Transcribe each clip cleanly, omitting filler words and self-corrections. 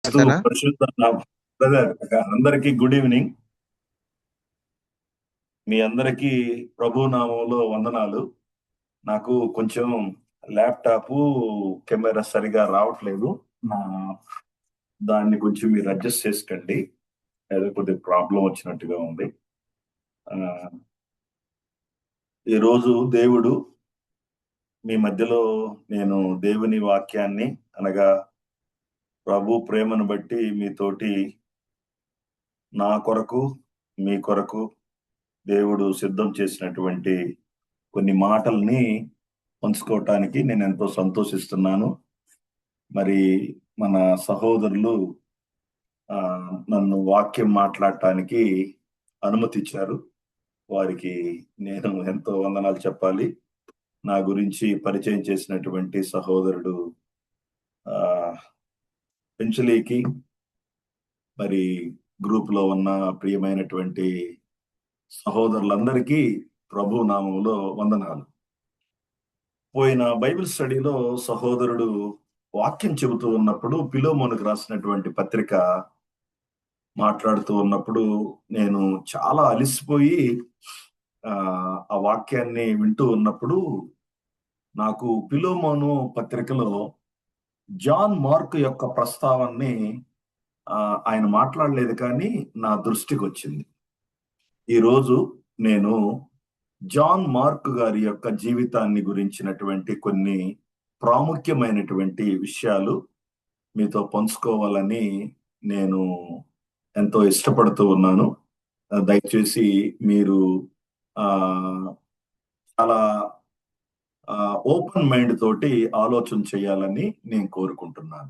అతనా? పరిశుద్ధ బ్రదర్, అందరికీ good evening. మీ అందరికీ ప్రభు నామంలో వందనాలు. నాకు కొంచెం ల్యాప్టాప్ కెమెరా సరిగా రావట్లేదు. నా దాన్ని కొంచెం మీరు అడ్జస్ట్ చేసుకోండి. ఏదో కొద్దిగా ప్రాబ్లం వచ్చినట్టుగా ఉంది. ఆ, ఈరోజు దేవుడు మీ మధ్యలో నేను దేవుని వాక్యాన్ని అనగా ప్రభు ప్రేమను బట్టి మీతోటి నా కొరకు మీ కొరకు దేవుడు సిద్ధం చేసినటువంటి కొన్ని మాటల్ని పంచుకోవటానికి నేను ఎంతో సంతోషిస్తున్నాను. మరి మన సహోదరులు నన్ను వాక్యం మాట్లాడటానికి అనుమతిచ్చారు. వారికి నేను ఎంతో వందనాలు చెప్పాలి. నా గురించి పరిచయం చేసినటువంటి సహోదరుడు పెంచులీకి, మరి గ్రూప్ లో ఉన్న ప్రియమైనటువంటి సహోదరులందరికీ ప్రభు నామంలో వందనాలు. పోయిన బైబిల్ స్టడీలో సహోదరుడు వాక్యం చెబుతూ ఉన్నప్పుడు ఫిలోమోనుకు రాసినటువంటి పత్రిక మాట్లాడుతూ ఉన్నప్పుడు నేను చాలా అలిసిపోయి ఆ వాక్యాన్ని వింటూ ఉన్నప్పుడు నాకు ఫిలోమోను పత్రికలో జాన్ మార్క్ యొక్క ప్రస్తావనని ఆయన మాట్లాడలేదు, కానీ నా దృష్టికి వచ్చింది. ఈరోజు నేను జాన్ మార్క్ గారి యొక్క జీవితాన్ని గురించినటువంటి కొన్ని ప్రాముఖ్యమైనటువంటి విషయాలు మీతో పంచుకోవాలని నేను ఎంతో ఇష్టపడుతూ ఉన్నాను. దయచేసి మీరు చాలా ఓపెన్ మైండ్ తోటి ఆలోచన చేయాలని నేను కోరుకుంటున్నాను.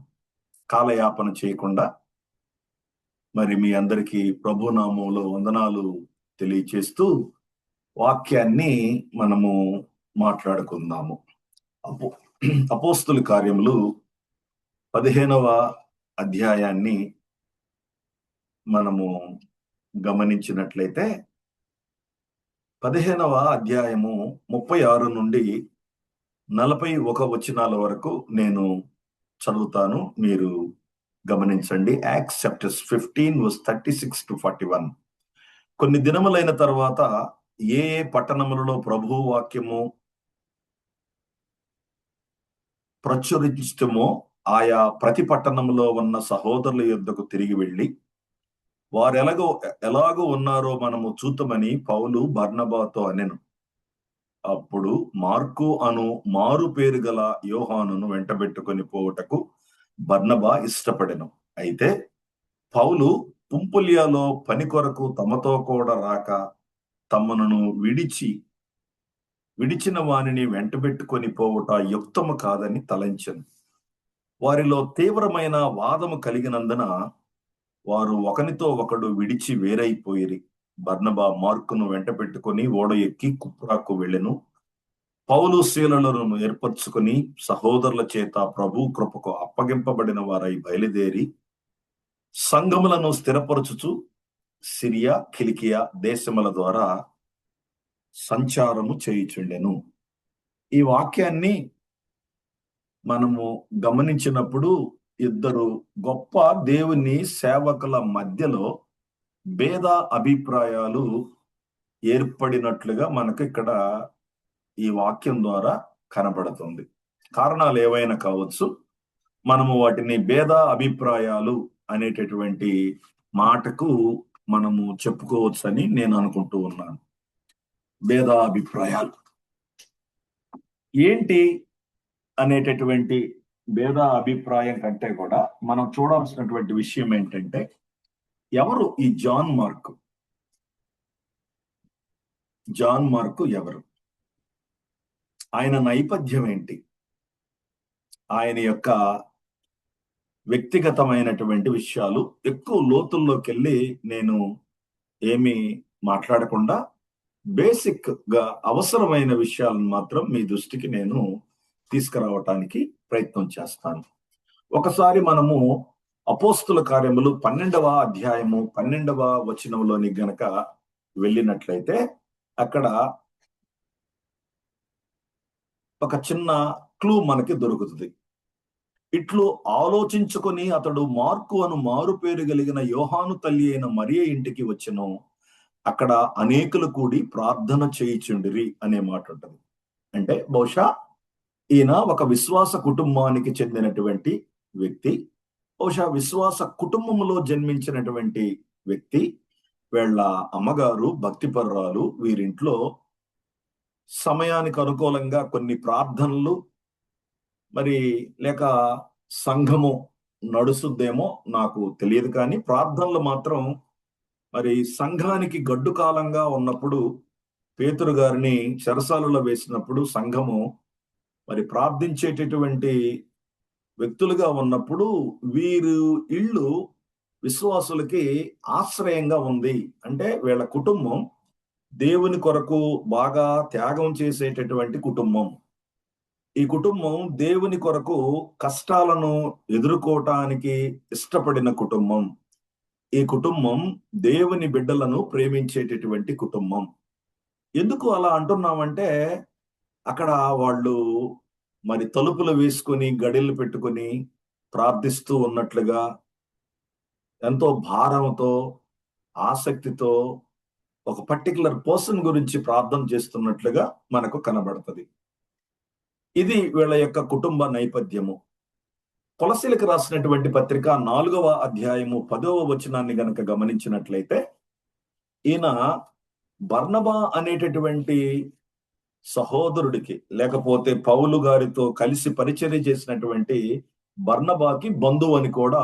కాలయాపన చేయకుండా మరి మీ అందరికీ ప్రభునామంలో వందనాలు తెలియచేస్తూ వాక్యాన్ని మనము మాట్లాడుకుందాము. అపోస్తుల కార్యములు 15వ అధ్యాయాన్ని మనము గమనించినట్లయితే 15వ అధ్యాయము 36 నుండి 41 వచనాల వరకు నేను చదువుతాను, మీరు గమనించండి. Acts chapters 15 verse 36 to 41. కొన్ని దినములైన తర్వాత ఏ పట్టణములలో ప్రభు వాక్యము ప్రచురించటమో ఆయా ప్రతి పట్టణంలో ఉన్న సహోదరుల యొద్దకు తిరిగి వెళ్ళి వారు ఎలాగో ఉన్నారో మనము చూతమని పౌలు బర్నబాతో అనెను. అప్పుడు మార్కు అను మారు పేరు గల యోహానును వెంటబెట్టుకొని పోవుటకు బర్నబా ఇష్టపడెను. అయితే పౌలు పుంపులియాలో పని కొరకు తమతో కూడా రాక తమను విడిచిన వానిని వెంటబెట్టుకొని పోవుట యుక్తము కాదని తలంచెను. వారిలో తీవ్రమైన వాదము కలిగినందున వారు ఒకనితో ఒకడు విడిచి వేరైపోయిరి. బర్నబా మార్కును వెంట పెట్టుకుని ఓడ ఎక్కి కుప్రాకు వెళ్ళెను. పౌలు శీలలను ఏర్పరచుకుని సహోదరుల చేత ప్రభు కృపకు అప్పగింపబడిన వారై బయలుదేరి సంఘములను స్థిరపరచుచు సిరియా, కిలికియా దేశముల ద్వారా సంచారము చేయుచుండెను. ఈ వాక్యాన్ని మనము గమనించినప్పుడు ఇద్దరు గొప్ప దేవుని సేవకుల మధ్యలో భేద అభిప్రాయాలు ఏర్పడినట్లుగా మనకు ఇక్కడ ఈ వాక్యం ద్వారా కనబడుతుంది. కారణాలు ఏవైనా కావచ్చు, మనము వాటిని భేద అభిప్రాయాలు అనేటటువంటి మాటకు మనము చెప్పుకోవచ్చు అని నేను అనుకుంటూ ఉన్నాను. భేద అభిప్రాయాలు ఏంటి అనేటటువంటి భేద అభిప్రాయం కంటే కూడా మనం చూడాల్సినటువంటి విషయం ఏంటంటే, ఎవరు ఈ జాన్ మార్క్? జాన్ మార్కు ఎవరు? ఆయన నేపథ్యం ఏంటి? ఆయన యొక్క వ్యక్తిగతమైనటువంటి విషయాలు ఎక్కువ లోతుల్లోకి వెళ్ళి నేను ఏమి మాట్లాడకుండా బేసిక్ గా అవసరమైన విషయాలను మాత్రం మీ దృష్టికి నేను తీసుకురావటానికి ప్రయత్నం చేస్తాను. ఒకసారి మనము అపోస్తుల కార్యములు 12వ అధ్యాయము 12వ వచనంలోని గనక వెళ్ళినట్లయితే అక్కడ ఒక చిన్న క్లూ మనకి దొరుకుతుంది. ఇట్లు ఆలోచించుకొని అతడు మార్కు అను మారు పేరు కలిగిన యోహాను తల్లి అయిన మరియ ఇంటికి వచ్చెను. అక్కడ అనేకులు కూడి ప్రార్థన చేయిచుండిరి అనే మాట ఉంటుంది. అంటే బహుశా ఈయన ఒక విశ్వాస కుటుంబానికి చెందినటువంటి వ్యక్తి. బహుశా విశ్వాస కుటుంబంలో జన్మించినటువంటి వ్యక్తి. వీళ్ళ అమ్మగారు భక్తిపరురాలు. వీరింట్లో సమయానికి అనుకూలంగా కొన్ని ప్రార్థనలు మరి లేక సంఘము నడుస్తుద్దేమో నాకు తెలియదు, కానీ ప్రార్థనలు మాత్రం మరి సంఘానికి గడ్డు కాలంగా ఉన్నప్పుడు పేతురు గారిని చెరసాలలో వేసినప్పుడు సంఘము మరి ప్రార్థించేటటువంటి వ్యక్తులుగా ఉన్నప్పుడు వీరు ఇళ్ళు విశ్వాసులకి ఆశ్రయంగా ఉంది. అంటే వీళ్ళ కుటుంబం దేవుని కొరకు బాగా త్యాగం చేసేటటువంటి కుటుంబం. ఈ కుటుంబం దేవుని కొరకు కష్టాలను ఎదుర్కోవటానికి ఇష్టపడిన కుటుంబం. ఈ కుటుంబం దేవుని బిడ్డలను ప్రేమించేటటువంటి కుటుంబం. ఎందుకు అలా అంటున్నామంటే అక్కడ వాళ్ళు మరి తలుపులు వేసుకొని గడియలు పెట్టుకొని ప్రార్థిస్తూ ఉన్నట్లుగా ఎంతో భారంతో ఆసక్తితో ఒక పర్టికులర్ పర్సన్ గురించి ప్రార్థన చేస్తున్నట్లుగా మనకు కనబడుతుంది. ఇది వీళ్ళ యొక్క కుటుంబ నేపథ్యము. కొలసీలకు రాసినటువంటి పత్రిక 4వ అధ్యాయము 10వ వచనాన్ని గనక గమనించినట్లయితే ఈయన బర్నబా అనేటటువంటి సహోదరుడికి లేకపోతే పౌలు గారితో కలిసి పరిచర్య చేసినటువంటి బర్నబాకి బంధువు అని కూడా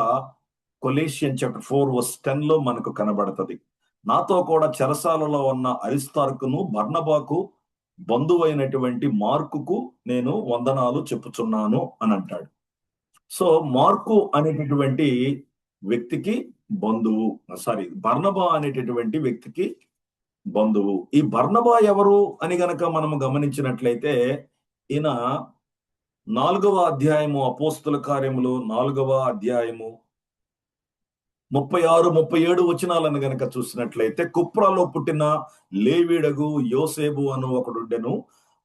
కొలేషియన్ చాప్టర్ 4:10 మనకు కనబడుతుంది. నాతో కూడా చెరసాలలో ఉన్న అరిస్తార్కును బర్నబాకు బంధువైనటువంటి మార్కుకు నేను వందనాలు చెప్పుచున్నాను అని అంటాడు. సో మార్కు అనేటటువంటి వ్యక్తికి బంధువు, బర్నబా అనేటటువంటి వ్యక్తికి బంధువు. ఈ బర్నబా ఎవరు అని గనక మనము గమనించినట్లయితే ఈయన 4వ అధ్యాయము అపోస్తుల కార్యములు 4వ అధ్యాయము 36-37 వచనాలను గనక చూసినట్లయితే కుప్రాలో పుట్టిన లేవీడగు యోసేబు అను ఒకడుండెను.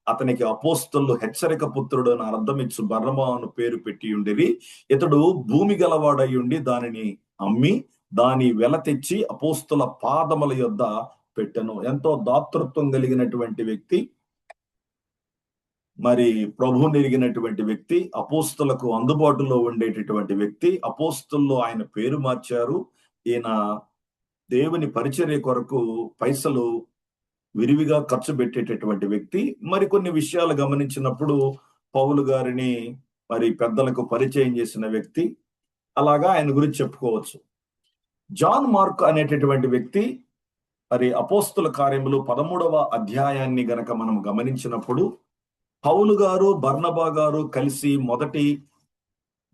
అతనికి అపోస్తలు హెచ్చరిక పుత్రుడు అని అర్థమిచ్చు బర్నబా అను పేరు పెట్టి ఉండిరి. ఇతడు భూమి గలవాడై ఉండి దానిని అమ్మి దాని వెల తెచ్చి అపోస్తల పాదముల యొద్ద పెట్టెను. ఎంతో దాతృత్వం కలిగినటువంటి వ్యక్తి, మరి ప్రభు నెరిగినటువంటి వ్యక్తి, అపోస్తులకు అందుబాటులో ఉండేటటువంటి వ్యక్తి. అపోస్తుల్లో ఆయన పేరు మార్చారు. ఈయన దేవుని పరిచర్య కొరకు పైసలు విరివిగా ఖర్చు పెట్టేటటువంటి వ్యక్తి. మరికొన్ని విషయాలు గమనించినప్పుడు పౌలు గారిని మరి పెద్దలకు పరిచయం చేసిన వ్యక్తి. అలాగా ఆయన గురించి చెప్పుకోవచ్చు. జాన్ మార్క్ అనేటటువంటి వ్యక్తి మరి అపోస్తుల కార్యములు 13వ అధ్యాయాన్ని గనక మనం గమనించినప్పుడు పౌలు గారు బర్నబా గారు కలిసి మొదటి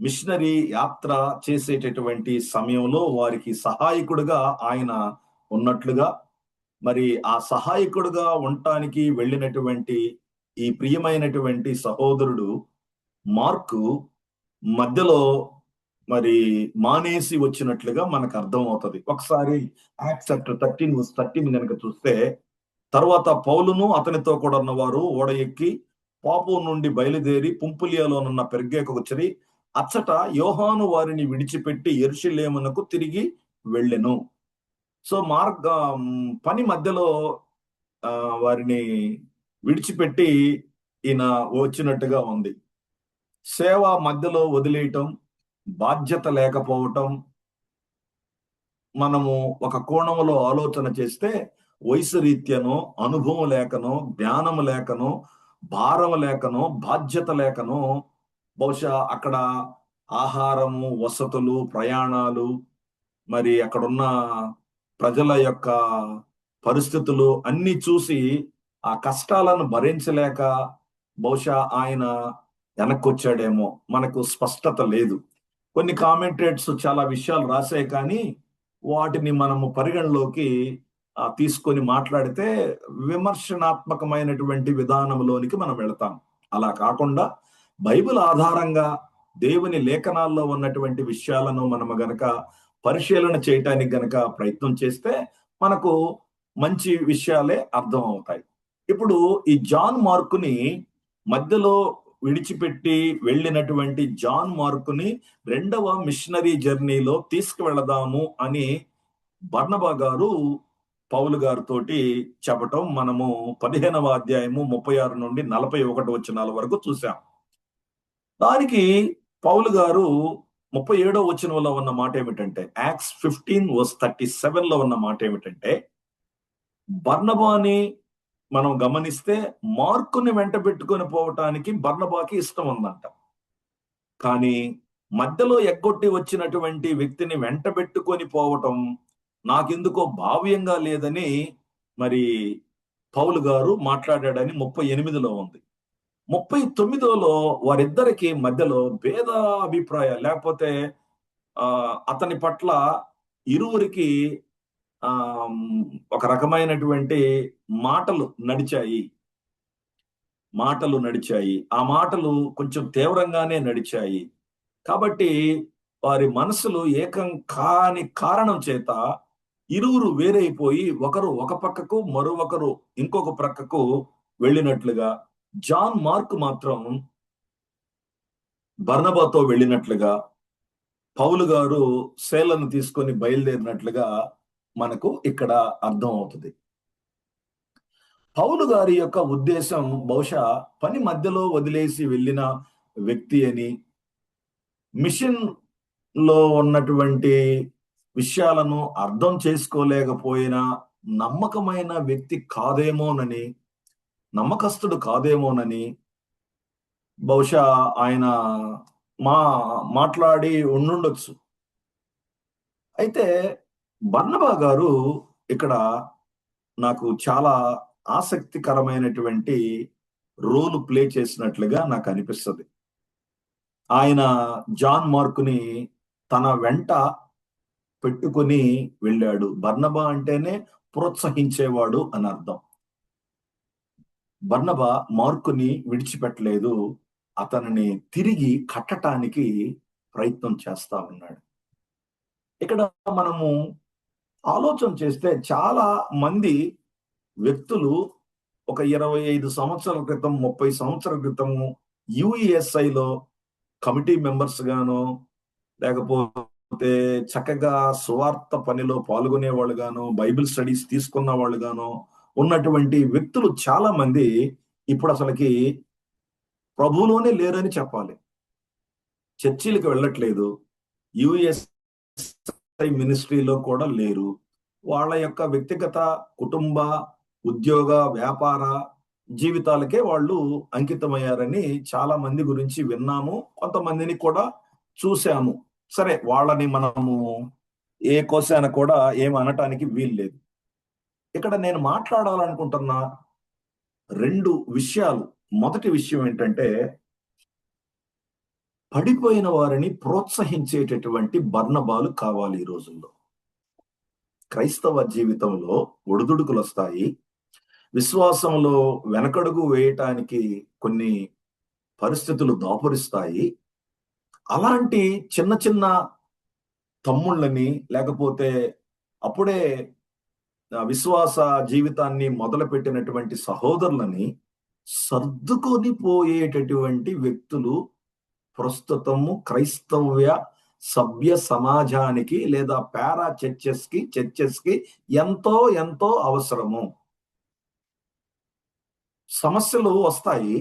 మిషనరీ యాత్ర చేసేటటువంటి సమయంలో వారికి సహాయకుడుగా ఆయన ఉన్నట్లుగా, మరి ఆ సహాయకుడుగా ఉండటానికి వెళ్ళినటువంటి ఈ ప్రియమైనటువంటి సహోదరుడు మార్కు మధ్యలో మరి మానేసి వచ్చినట్లుగా మనకు అర్థం అవుతుంది. ఒకసారి యాక్ట్స్ చాప్టర్ 13:13 కనుక చూస్తే, తర్వాత పౌలును అతనితో కూడా ఉన్నవారు ఓడ ఎక్కి పాపు నుండి బయలుదేరి పుంపులియాలోనున్న పెర్గేకు వచ్చి అచ్చట యోహాను వారిని విడిచిపెట్టి యెరూషలేమునకు తిరిగి వెళ్ళెను. సో పని మధ్యలో వారిని విడిచిపెట్టి ఈయన వచ్చినట్టుగా ఉంది. సేవ మధ్యలో వదిలేయటం, బాధ్యత లేకపోవటం. మనము ఒక కోణంలో ఆలోచన చేస్తే వయసు రీత్యానో, అనుభవం లేకనో, జ్ఞానం లేకనో, భారం లేకనో, బాధ్యత లేకనో బహుశా అక్కడ ఆహారము, వసతులు, ప్రయాణాలు, మరి అక్కడున్న ప్రజల యొక్క పరిస్థితులు అన్ని చూసి ఆ కష్టాలను భరించలేక బహుశా ఆయన వెనక్కొచ్చాడేమో. మనకు స్పష్టత లేదు. కొన్ని కామెంటేటర్స్ చాలా విషయాలు రాశాయి, కానీ వాటిని మనము పరిగణలోకి తీసుకొని మాట్లాడితే విమర్శనాత్మకమైనటువంటి విధానంలోనికి మనం వెళతాం. అలా కాకుండా బైబిల్ ఆధారంగా దేవుని లేఖనాల్లో ఉన్నటువంటి విషయాలను మనము గనక పరిశీలన చేయటానికి గనక ప్రయత్నం చేస్తే మనకు మంచి విషయాలే అర్థం అవుతాయి. ఇప్పుడు ఈ జాన్ మార్కుని మధ్యలో విడిచిపెట్టి వెళ్ళినటువంటి జాన్ మార్కుని రెండవ మిషనరీ జర్నీలో తీసుకువెళదాము అని బర్నబా గారు పౌలు గారితోటి చెప్పటం మనము 15వ అధ్యాయము 36 నుండి 41 వచనాల వరకు చూసాం. దానికి పౌలు గారు 37వ వచనంలో ఉన్న మాట ఏమిటంటే, యాక్ట్స్ 15:37 లో ఉన్న మాట ఏమిటంటే, బర్నబాని మనం గమనిస్తే మార్కుని వెంట పెట్టుకొని పోవటానికి బర్నబాకి ఇష్టం ఉందంట. కానీ మధ్యలో ఎగ్గొట్టి వచ్చినటువంటి వ్యక్తిని వెంట పెట్టుకొని పోవటం నాకెందుకో భావ్యంగా లేదని మరి పౌలు గారు మాట్లాడాడని 38లో ఉంది. 39లో వారిద్దరికి మధ్యలో భేద అభిప్రాయాలు, లేకపోతే అతని పట్ల ఇరువురికి ఒక రకమైనటువంటి మాటలు నడిచాయి. ఆ మాటలు కొంచెం తీవ్రంగానే నడిచాయి. కాబట్టి వారి మనసులు ఏకం కాని కారణం చేత ఇరువురు వేరైపోయి ఒకరు ఒక పక్కకు, మరొకరు ఇంకొక ప్రక్కకు వెళ్ళినట్లుగా, జాన్ మార్క్ మాత్రం బర్నబాతో వెళ్ళినట్లుగా, పౌలు గారు సేలను తీసుకొని బయలుదేరినట్లుగా మనకు ఇక్కడ అర్థం అవుతుంది. పౌలు గారి యొక్క ఉద్దేశం బహుశా పని మధ్యలో వదిలేసి వెళ్ళిన వ్యక్తి అని, మిషన్ లో ఉన్నటువంటి విషయాలను అర్థం చేసుకోలేకపోయినా నమ్మకమైన వ్యక్తి కాదేమోనని, నమ్మకస్తుడు కాదేమోనని బహుశా ఆయన మాట్లాడి ఉండుండొచ్చు. అయితే బర్నబా గారు ఇక్కడ నాకు చాలా ఆసక్తికరమైనటువంటి రోల్ ప్లే చేసినట్లుగా నాకు అనిపిస్తుంది. ఆయన జాన్ మార్కుని తన వెంట పెట్టుకొని వెళ్ళాడు. బర్నబా అంటేనే ప్రోత్సహించేవాడు అని అర్థం. బర్నబా మార్కుని విడిచిపెట్టలేదు, అతనిని తిరిగి కట్టటానికి ప్రయత్నం చేస్తా ఉన్నాడు. ఇక్కడ మనము ఆలోచన చేస్తే చాలా మంది వ్యక్తులు ఒక 25 సంవత్సరాల క్రితం, 30 సంవత్సరాల క్రితము యుఎస్ఐలో కమిటీ మెంబర్స్ గాను, లేకపోతే చక్కగా సువార్త పనిలో పాల్గొనే వాళ్ళు గాను, బైబిల్ స్టడీస్ తీసుకున్న వాళ్ళు గాను ఉన్నటువంటి వ్యక్తులు చాలా మంది ఇప్పుడు అసలుకి ప్రభువులోనే లేరని చెప్పాలి. చర్చిలకు వెళ్ళట్లేదు, యుఎస్ఐ మినిస్ట్రీలో కూడా లేరు. వాళ్ళ యొక్క వ్యక్తిగత, కుటుంబ, ఉద్యోగ, వ్యాపార జీవితాలకే వాళ్ళు అంకితమయ్యారని చాలా మంది గురించి విన్నాము, కొంతమందిని కూడా చూసాము. సరే, వాళ్ళని మనము ఏ కోశాన కూడా ఏమి అనటానికి వీల్లేదు. ఇక్కడ నేను మాట్లాడాలనుకుంటున్న 2 విషయాలు. మొదటి విషయం ఏంటంటే, పడిపోయిన వారిని ప్రోత్సహించేటటువంటి బర్నబాలు కావాలి ఈ రోజుల్లో. క్రైస్తవ జీవితంలో ఒడిదుడుకులు వస్తాయి, విశ్వాసంలో వెనకడుగు వేయటానికి కొన్ని పరిస్థితులు దాపురిస్తాయి. అలాంటి చిన్న చిన్న తమ్ముళ్ళని, లేకపోతే అప్పుడే విశ్వాస జీవితాన్ని మొదలుపెట్టినటువంటి సహోదరులని సర్దుకొని పోయేటటువంటి వ్యక్తులు ప్రస్తుతము క్రైస్తవ్య సభ్య సమాజానికి లేదా పారా చర్చెస్ కి ఎంతో ఎంతో అవసరము. సమస్యలు వస్తాయి,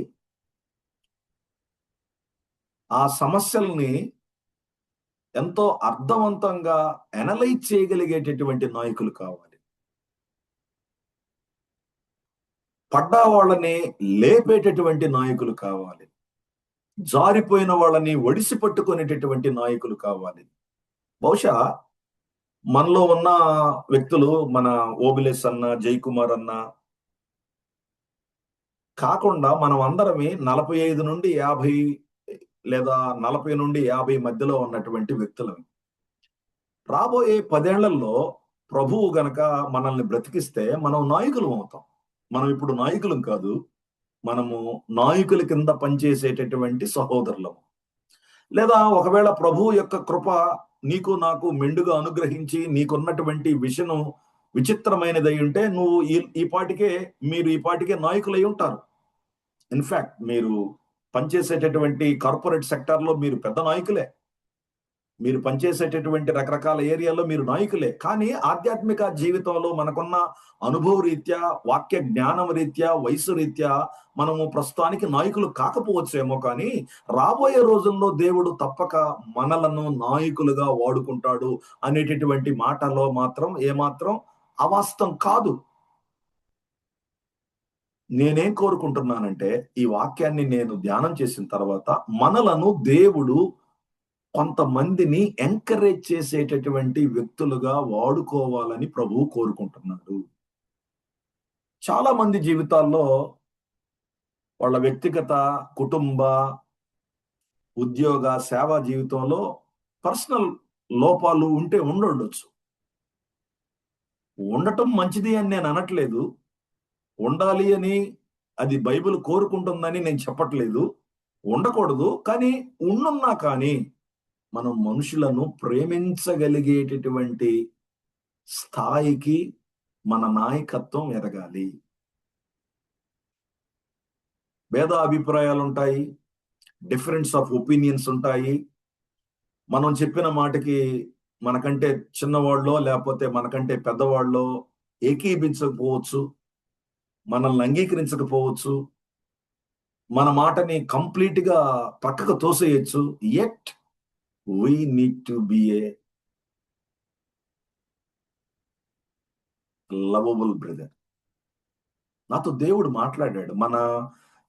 ఆ సమస్యల్ని ఎంతో అర్థవంతంగా అనలైజ్ చేయగలిగేటటువంటి నాయకులు కావాలి. పడ్డా వాళ్ళని లేపేటటువంటి నాయకులు కావాలి. జారిపోయిన వాళ్ళని ఒడిసి పట్టుకునేటటువంటి నాయకులు కావాలి. బహుశా మనలో ఉన్న వ్యక్తులు, మన ఓబిలేస్ అన్న, జయకుమార్ అన్న కాకుండా మనం అందరమే 45 నుండి 50 లేదా 40 నుండి 50 మధ్యలో ఉన్నటువంటి వ్యక్తులం. రాబోయే 10 ఏళ్లలో ప్రభువు గనక మనల్ని బ్రతికిస్తే మనం నాయకులం అవుతాం. మనం ఇప్పుడు నాయకులం కాదు, మనము నాయకుల కింద పనిచేసేటటువంటి సహోదరులము. లేదా ఒకవేళ ప్రభువు యొక్క కృప నీకు నాకు మెండుగా అనుగ్రహించి నీకున్నటువంటి విషను విచిత్రమైనదై ఉంటే మీరు ఈ పాటికే నాయకులై ఉంటారు. ఇన్ఫాక్ట్ మీరు పనిచేసేటటువంటి కార్పొరేట్ సెక్టార్లో మీరు పెద్ద నాయకులే, మీరు పనిచేసేటటువంటి రకరకాల ఏరియాలో మీరు నాయకులే. కానీ ఆధ్యాత్మిక జీవితంలో మనకున్న అనుభవ రీత్యా, వాక్య జ్ఞానం రీత్యా, వయసు రీత్యా మనము ప్రస్తుతానికి నాయకులు కాకపోవచ్చేమో, కానీ రాబోయే రోజుల్లో దేవుడు తప్పక మనలను నాయకులుగా వాడుకుంటాడు అనేటటువంటి మాటలో మాత్రం ఏమాత్రం అవాస్తవం కాదు. నేనేం కోరుకుంటున్నానంటే, ఈ వాక్యాన్ని నేను ధ్యానం చేసిన తర్వాత మనలను దేవుడు కొంతమందిని ఎంకరేజ్ చేసేటటువంటి వ్యక్తులుగా వాడుకోవాలని ప్రభువు కోరుకుంటున్నాడు. చాలా మంది జీవితాల్లో వాళ్ళ వ్యక్తిగత, కుటుంబ, ఉద్యోగ, సేవా జీవితంలో పర్సనల్ లోపాలు ఉంటే ఉండొచ్చు. ఉండటం మంచిది అని నేను అనట్లేదు. ఉండాలి అని అది బైబిల్ కోరుకుంటుందని నేను చెప్పట్లేదు. ఉండకూడదు. కానీ ఉండున్నా కానీ మనం మనుషులను ప్రేమించగలిగేటటువంటి స్థాయికి మన నాయకత్వం ఎదగాలి. భేద అభిప్రాయాలు ఉంటాయి, డిఫరెన్స్ ఆఫ్ ఒపీనియన్స్ ఉంటాయి. మనం చెప్పిన మాటకి మనకంటే చిన్నవాళ్ళో లేకపోతే మనకంటే పెద్దవాళ్ళో ఏకీభించకపోవచ్చు, మనల్ని అంగీకరించకపోవచ్చు, మన మాటని కంప్లీట్ గా పక్కకు తోసేయచ్చు. Yet we need to be a lovable brother. నాతో దేవుడు మాట్లాడాడు. మన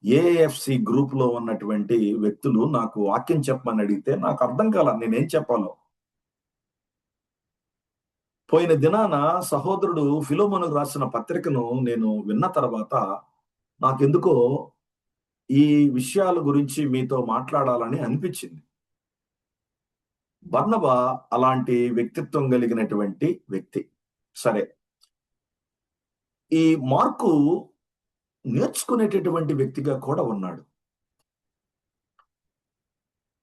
ఏఎఫ్సి గ్రూప్ లో ఉన్నటువంటి వ్యక్తులు నాకు వాక్యం చెప్పమని అడిగితే నాకు అర్థం కాల నేనేం చెప్పాలో. పోయిన దినాన సహోదరుడు ఫిలోమోనుకు రాసిన పత్రికను నేను విన్న తర్వాత నాకెందుకో ఈ విషయాల గురించి మీతో మాట్లాడాలని అనిపించింది. బర్నబా అలాంటి వ్యక్తిత్వం కలిగినటువంటి వ్యక్తి. సరే, ఈ మార్కు నేర్చుకునేటటువంటి వ్యక్తిగా కూడా ఉన్నాడు.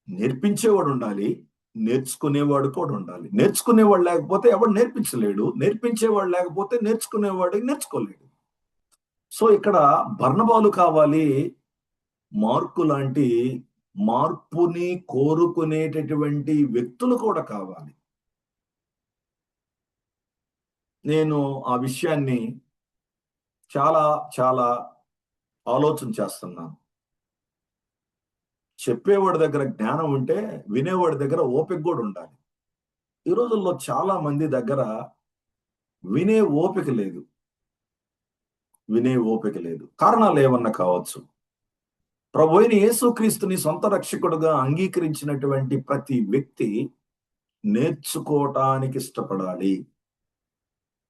నేర్పించేవాడు ఉండాలి, నేర్చుకునేవాడు కూడా ఉండాలి. నేర్చుకునేవాడు లేకపోతే ఎవడు నేర్పించలేడు, నేర్పించేవాడు లేకపోతే నేర్చుకునేవాడు నేర్చుకోలేడు. సో ఇక్కడ బర్నబాలు కావాలి, మార్కు లాంటి మార్పుని కోరుకునేటటువంటి వ్యక్తులు కూడా కావాలి. నేను ఆ విషయాన్ని చాలా చాలా ఆలోచన చేస్తున్నాను. చెప్పేవాడి దగ్గర జ్ఞానం ఉంటే వినేవాడి దగ్గర ఓపిక కూడా ఉండాలి. ఈ రోజుల్లో చాలా మంది దగ్గర వినే ఓపిక లేదు. కారణాలు ఏమన్నా కావచ్చు. ప్రభువైన యేసుక్రీస్తుని సొంత రక్షకుడుగా అంగీకరించినటువంటి ప్రతి వ్యక్తి నేర్చుకోవటానికి ఇష్టపడాలి.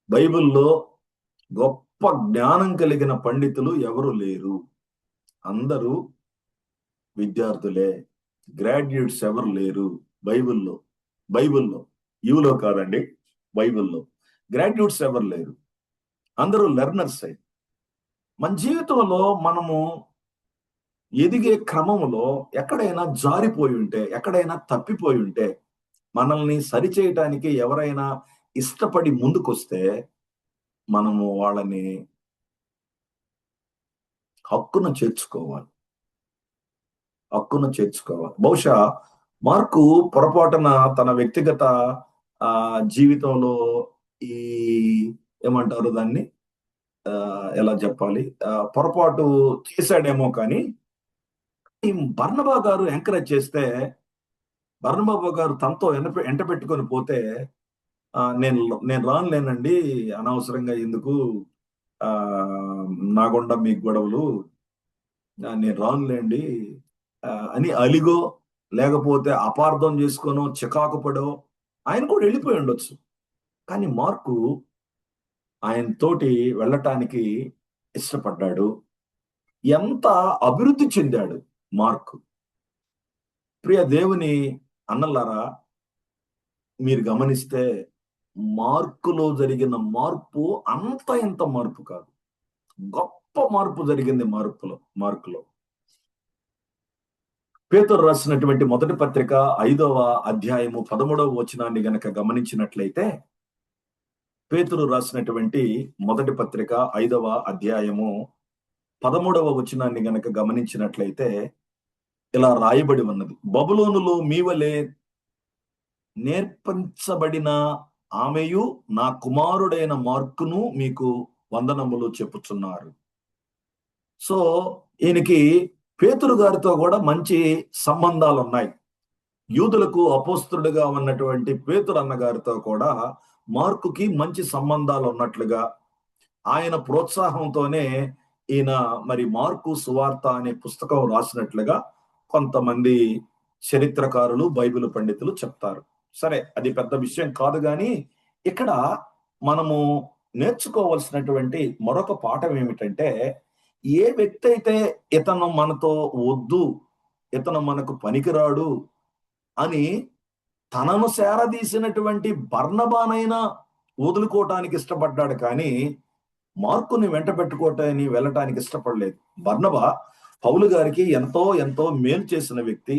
బైబిల్లో గొప్ప జ్ఞానం కలిగిన పండితులు ఎవరు లేరు. అందరూ విద్యార్థులే. గ్రాడ్యుయేట్స్ ఎవరు లేరు బైబిల్లో యూలో కాదండి, బైబిల్లో గ్రాడ్యుయేట్స్ ఎవరు లేరు. అందరూ లెర్నర్స్. మన జీవితంలో మనము ఎదిగే క్రమంలో ఎక్కడైనా జారిపోయి ఉంటే, ఎక్కడైనా తప్పిపోయి ఉంటే, మనల్ని సరిచేయటానికి ఎవరైనా ఇష్టపడి ముందుకొస్తే మనము వాళ్ళని హక్కున చేర్చుకోవాలి. బహుశా మార్కు పొరపాటున తన వ్యక్తిగత జీవితంలో ఈ ఏమంటారు దాన్ని, ఎలా చెప్పాలి, పొరపాటు చేశాడేమో. కానీ ఈ బర్నబా గారు ఎంకరేజ్ చేస్తే, బర్నబా గారు తనతో ఎంట పెట్టుకొని పోతే నేను రానులేనండి, అనవసరంగా ఎందుకు నా గుండా మీకు గొడవలు, నేను రానులేండి అని అలిగో లేకపోతే అపార్థం చేసుకోనో చికాకు పడో ఆయన కూడా వెళ్ళిపోయి ఉండొచ్చు. కానీ మార్కు ఆయన తోటి వెళ్ళటానికి ఇష్టపడ్డాడు. ఎంత అభివృద్ధి చెందాడు మార్కు. ప్రియ దేవుని అన్నలారా, మీరు గమనిస్తే మార్కులో జరిగిన మార్పు అంత ఇంత మార్పు కాదు, గొప్ప మార్పు జరిగింది మార్కులో. పేతురు రాసినటువంటి మొదటి పత్రిక 5వ అధ్యాయము 13వ వచనాన్ని గనక గమనించినట్లయితే, పేతురు రాసినటువంటి మొదటి పత్రిక 5వ అధ్యాయము 13వ వచనాన్ని గనక గమనించినట్లయితే, ఇలా రాయబడి ఉన్నది, బబులోనులో మీ వలె నేర్పించబడిన ఆమెయు నా కుమారుడైన మార్కును మీకు వందనములు చెప్పుచున్నారు. సో ఈయనకి పేతురు గారితో కూడా మంచి సంబంధాలు ఉన్నాయి. యూదులకు అపోస్తలుడిగా ఉన్నటువంటి పేతురు అన్న గారితో కూడా మార్కుకి మంచి సంబంధాలు ఉన్నట్లుగా, ఆయన ప్రోత్సాహంతోనే ఈయన మరి మార్కు సువార్త అనే పుస్తకం రాసినట్లుగా కొంతమంది చరిత్రకారులు, బైబిల్ పండితులు చెప్తారు. సరే, అది పెద్ద విషయం కాదు గాని ఇక్కడ మనము నేర్చుకోవాల్సినటువంటి మరొక పాఠం ఏమిటంటే, ఏ వ్యక్తి అయితే ఇతను మనతో వద్దు, ఇతను మనకు పనికిరాడు అని తనను సేరదీసినటువంటి బర్నబానైనా వదులుకోవటానికి ఇష్టపడ్డాడు కానీ మార్కుని వెంట పెట్టుకోవటానికి వెళ్ళటానికి ఇష్టపడలేదు. బర్నబా పౌలు గారికి ఎంతో ఎంతో మేలు చేసిన వ్యక్తి,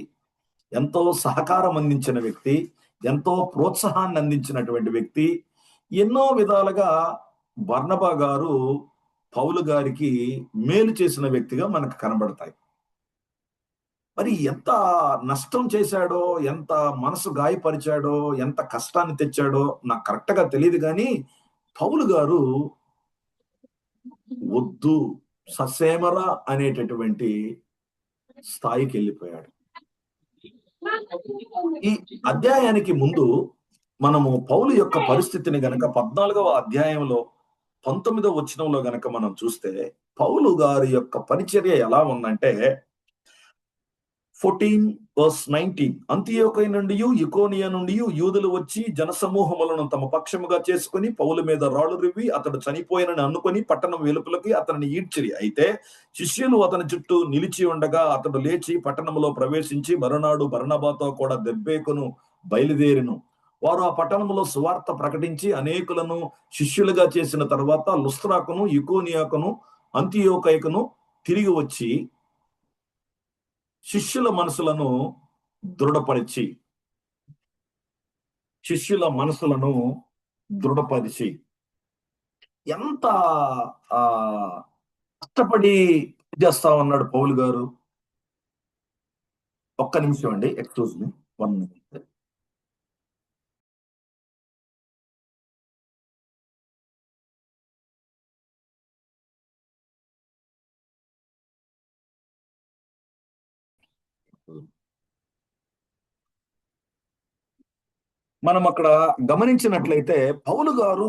ఎంతో సహకారం అందించిన వ్యక్తి, ఎంతో ప్రోత్సాహాన్ని అందించినటువంటి వ్యక్తి. ఎన్నో విధాలుగా బర్నబా గారు పౌలు గారికి మేలు చేసిన వ్యక్తిగా మనకు కనబడతాయి. మరి ఎంత నష్టం చేశాడో, ఎంత మనసు గాయపరిచాడో, ఎంత కష్టాన్ని తెచ్చాడో నాకు కరెక్ట్ గా తెలియదు కానీ పౌలు గారు వద్దు, ససేమరా అనేటటువంటి స్థాయికి వెళ్ళిపోయాడు. ఈ అధ్యాయానికి ముందు మనము పౌలు యొక్క పరిస్థితిని గనక 14వ అధ్యాయంలో 19వ వచనంలో గనక మనం చూస్తే పౌలు గారి యొక్క పరిచర్య ఎలా ఉందంటే 14:19 అంతియోకయ నుండి ఇకోనియ నుండి యూదులు వచ్చి జనసమూహములను తమ పక్షముగా చేసుకుని పౌలు మీద రాళ్లు రువ్వి అతడు చనిపోయినని అనుకుని పట్టణం వెలుపలకి అతనిని ఈడ్చిరి. అయితే శిష్యులు అతని చుట్టూ నిలిచి ఉండగా అతడు లేచి పట్టణంలో ప్రవేశించి మరునాడు బర్నబాతో కూడా దెబ్బేకును బయలుదేరిను. వారు ఆ పట్టణంలో సువార్త ప్రకటించి అనేకులను శిష్యులుగా చేసిన తర్వాత లుస్త్రాకును, ఇకోనియాకును, అంతియోకయకును తిరిగి వచ్చి శిష్యుల మనసులను దృఢపరిచి ఎంత కష్టపడి చేస్తా ఉన్నాడు పౌలు గారు. ఒక్క నిమిషం అండి, ఎక్స్క్యూజ్ మీ, 1 minute. మనం అక్కడ గమనించినట్లయితే పౌలు గారు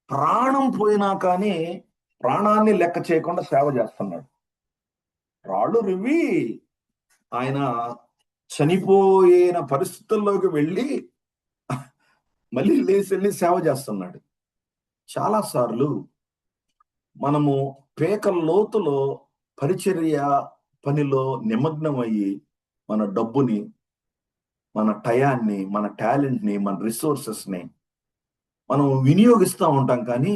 ప్రాణం పోయినా కానీ ప్రాణాన్ని లెక్క చేయకుండా సేవ చేస్తున్నాడు. రాళ్ళు రువ్వి ఆయన చనిపోయిన పరిస్థితుల్లోకి వెళ్ళి మళ్ళీ లేచి సేవ చేస్తున్నాడు. చాలా సార్లు మనము పేకల లోతులో పరిచర్య పనిలో నిమగ్నమయ్యి మన డబ్బుని, మన టయాన్ని, మన టాలెంట్ ని, మన రిసోర్సెస్ ని మనం వినియోగిస్తూ ఉంటాం కానీ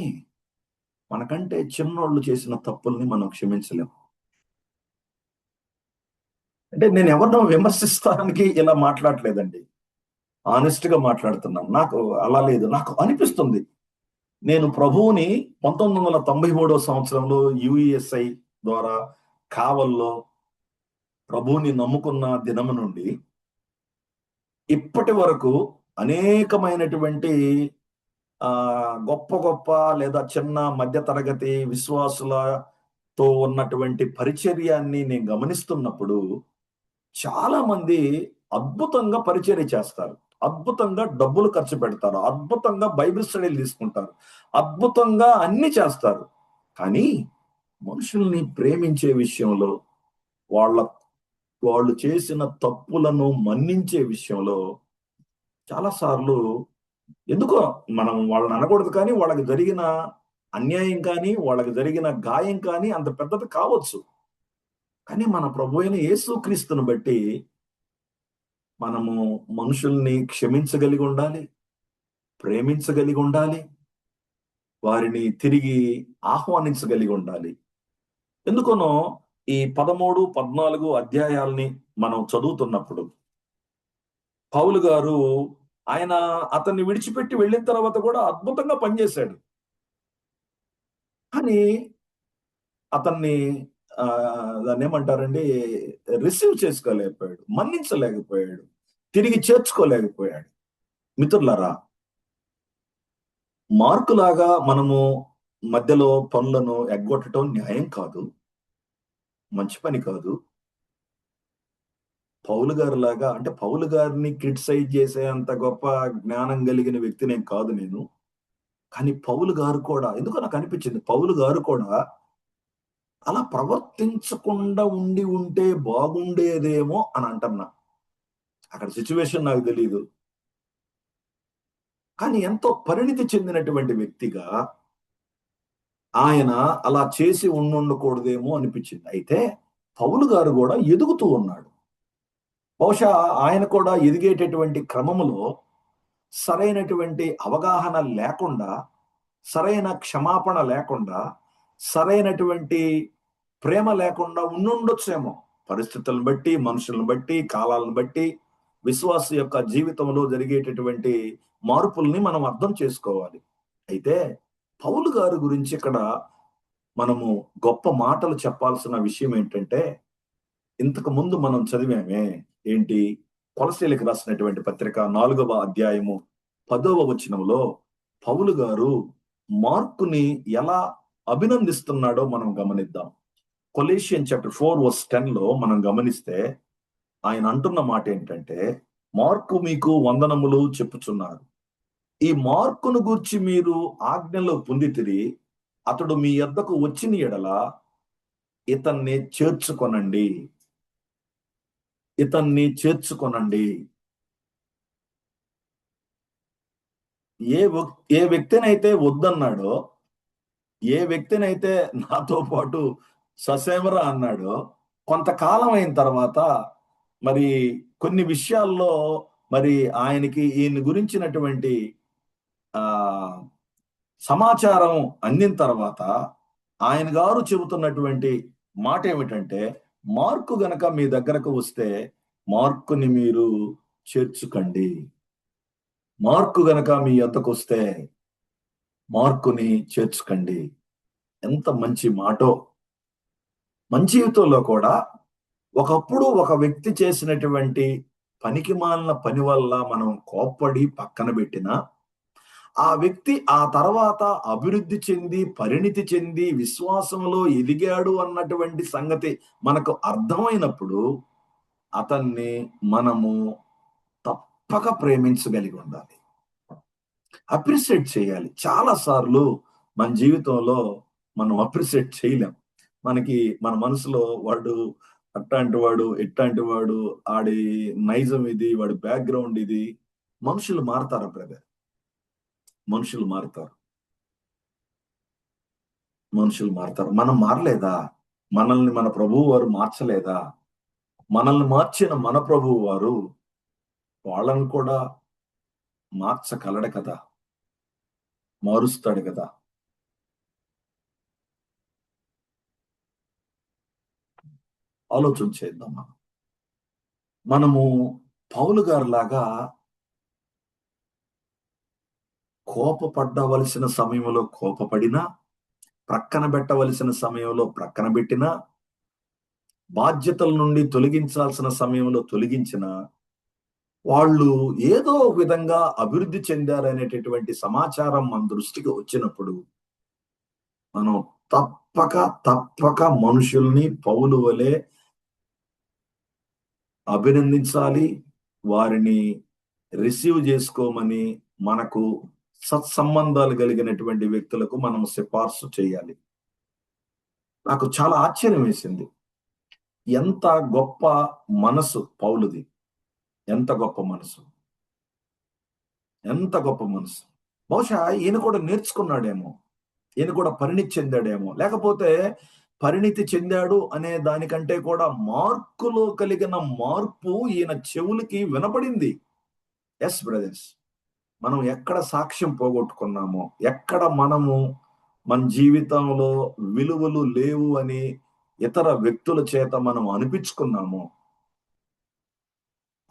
మనకంటే చిన్నోళ్ళు చేసిన తప్పుల్ని మనం క్షమించలేము. అంటే నేను ఎవరినో విమర్శిస్తానికి ఇలా మాట్లాడలేదండి, ఆనెస్ట్ గా మాట్లాడుతున్నాను. నాకు అలా లేదు, నాకు అనిపిస్తుంది. నేను ప్రభువుని 1993వ సంవత్సరంలో యుఎస్ఐ ద్వారా కావల్లో ప్రభువుని నమ్ముకున్న దినము నుండి ఇప్పటి వరకు అనేకమైనటువంటి గొప్ప గొప్ప లేదా చిన్న మధ్య తరగతి విశ్వాసులతో ఉన్నటువంటి పరిచర్యాన్ని నేను గమనిస్తున్నప్పుడు చాలా మంది అద్భుతంగా పరిచర్య చేస్తారు, అద్భుతంగా డబ్బులు ఖర్చు పెడతారు, అద్భుతంగా బైబిల్ స్టడీలు తీసుకుంటారు, అద్భుతంగా అన్ని చేస్తారు. కానీ మనుషుల్ని ప్రేమించే విషయంలో, వాళ్ళు చేసిన తప్పులను మన్నించే విషయంలో చాలా సార్లు ఎందుకో మనం వాళ్ళని అనకూడదు కానీ వాళ్ళకి జరిగిన అన్యాయం కానీ వాళ్ళకి జరిగిన గాయం కానీ అంత పెద్దది కావచ్చు. కానీ మన ప్రభు అయిన యేసుక్రీస్తును బట్టి మనము మనుషుల్ని క్షమించగలిగి ఉండాలి, ప్రేమించగలిగి ఉండాలి, వారిని తిరిగి ఆహ్వానించగలిగి ఉండాలి. ఎందుకనో ఈ 13, 14 అధ్యాయాల్ని మనం చదువుతున్నప్పుడు పౌలు గారు ఆయన అతన్ని విడిచిపెట్టి వెళ్ళిన తర్వాత కూడా అద్భుతంగా పనిచేశాడు. కానీ అతన్ని దాన్ని ఏమంటారండి, రిసీవ్ చేసుకోలేకపోయాడు, మన్నించలేకపోయాడు, తిరిగి చేర్చుకోలేకపోయాడు. మిత్రులారా, మార్కులాగా మనము మధ్యలో పనులను ఎగ్గొట్టడం న్యాయం కాదు, మంచి పని కాదు. పౌలు గారిలాగా, అంటే పౌలు గారిని క్రిటిసైజ్ చేసే అంత గొప్ప జ్ఞానం కలిగిన వ్యక్తినేం కాదు నేను. కానీ పౌలు గారు కూడా, ఎందుకో నాకు అనిపించింది, పౌలు గారు కూడా అలా ప్రవర్తించకుండా ఉంటే బాగుండేదేమో అని అంటన్నా. అక్కడ సిట్యుయేషన్ నాకు తెలీదు. కానీ ఎంతో పరిణితి చెందినటువంటి వ్యక్తిగా ఆయన అలా చేసి ఉండుండకూడదేమో అనిపించింది. అయితే పౌలు గారు గూడా ఎదుగుతూ ఉన్నాడు. బహుశా ఆయన కూడా ఎదిగేటటువంటి క్రమములో సరైనటువంటి అవగాహన లేకుండా, సరైన క్షమాపణ లేకుండా, సరైనటువంటి ప్రేమ లేకుండా ఉండుండొచ్చేమో. పరిస్థితులను బట్టి, మనుషులను బట్టి, కాలాలను బట్టి, విశ్వాస యొక్క జీవితంలో జరిగేటటువంటి మార్పుల్ని మనం అర్థం చేసుకోవాలి. అయితే పౌలు గారి గురించి ఇక్కడ మనము గొప్ప మాటలు చెప్పాల్సిన విషయం ఏంటంటే, ఇంతకు ముందు మనం చదివామే. ఏంటి? కొలస్సీలకు రాసినటువంటి పత్రిక 4వ అధ్యాయము 10వ వచనంలో పౌలు గారు మార్కుని ఎలా అభినందిస్తున్నాడో మనం గమనిద్దాం. కొలీషియన్ చాప్టర్ 4 వర్స్ 10లో మనం గమనిస్తే ఆయన అంటున్న మాట ఏంటంటే, మార్కు మీకు వందనములు చెప్పుచున్నారు. ఈ మార్కును గూర్చి మీరు ఆజ్ఞలో పొందితిరి. అతడు మీ యొద్దకు వచ్చిన యెడల ఇతన్ని చేర్చుకొనండి. ఇతన్ని చేర్చుకొనండి. ఏ వ్యక్తినైతే వద్దన్నాడో, ఏ వ్యక్తినైతే నాతో పాటు ససేమరా అన్నాడో, కొంతకాలం అయిన తర్వాత మరి కొన్ని విషయాల్లో మరి ఆయనకి ఈయన గురించినటువంటి ఆహ్, సమాచారం అందిన తర్వాత ఆయన గారు చెబుతున్నటువంటి మాటేమిటంటే, మార్కు గనక మీ దగ్గరకు వస్తే మార్కుని మీరు చేర్చుకండి. మార్కు గనక మీ యొద్దకొస్తే మార్కుని చేర్చుకండి. ఎంత మంచి మాటో! మన జీవితంలో కూడా ఒకప్పుడు ఒక వ్యక్తి చేసినటువంటి పనికిమాలిన పని వల్ల మనం కోప్పడి పక్కన పెట్టినా, ఆ వ్యక్తి ఆ తర్వాత అభివృద్ధి చెంది, పరిణితి చెంది, విశ్వాసంలో ఎదిగాడు అన్నటువంటి సంగతి మనకు అర్థమైనప్పుడు, అతన్ని మనము తప్పక ప్రేమించగలిగి ఉండాలి. అప్రిషియేట్ చేయాలి. చాలా సార్లు మన జీవితంలో మనం అప్రిషియేట్ చేయలేం. మన మనసులో వాడు అట్టాంటి వాడు, ఇట్టాంటి వాడు, ఆడి నైజం ఇది, వాడి బ్యాక్‌గ్రౌండ్ ఇది. మనుషులు మారతారా బ్రదర్? మనుషులు మారతారు. మనుషులు మారతారు. మనం మారలేదా? మనల్ని మన ప్రభువు వారు మార్చలేదా? మనల్ని మార్చిన మన ప్రభువు వారు వాళ్ళని కూడా మార్చగలడు కదా! మారుస్తాడు కదా! ఆలోచన చేద్దాం మనం. మనము పౌలు గారిలాగా కోపపడవలసిన సమయంలో కోపపడినా, ప్రక్కన పెట్టవలసిన సమయంలో ప్రక్కన బెట్టినా, బాధ్యతల నుండి తొలగించాల్సిన సమయంలో తొలగించినా, వాళ్ళు ఏదో ఒక విధంగా అభివృద్ధి చెందారనేటటువంటి సమాచారం మన దృష్టికి వచ్చినప్పుడు, మనం తప్పక, తప్పక మనుషుల్ని పౌలు వలె అభినందించాలి. వారిని రిసీవ్ జేసుకోమని మనకు సత్సంబంధాలు కలిగినటువంటి వ్యక్తులకు మనం సిఫార్సు చేయాలి. నాకు చాలా ఆశ్చర్యం వేసింది. ఎంత గొప్ప మనసు పౌలుది. ఎంత గొప్ప మనసు. ఎంత గొప్ప మనసు. బహుశా ఈయన కూడా నేర్చుకున్నాడేమో. ఈయన కూడా పరిణితి చెందాడేమో. లేకపోతే పరిణితి చెందాడు అనే దానికంటే కూడా మార్కులో కలిగిన మార్పు ఈయన చెవులకి వినపడింది. Yes brothers. మనం ఎక్కడ సాక్ష్యం పోగొట్టుకున్నామో, ఎక్కడ మనము మన జీవితంలో విలువలు లేవు అని ఇతర వ్యక్తుల చేత మనం అనిపించుకున్నామో,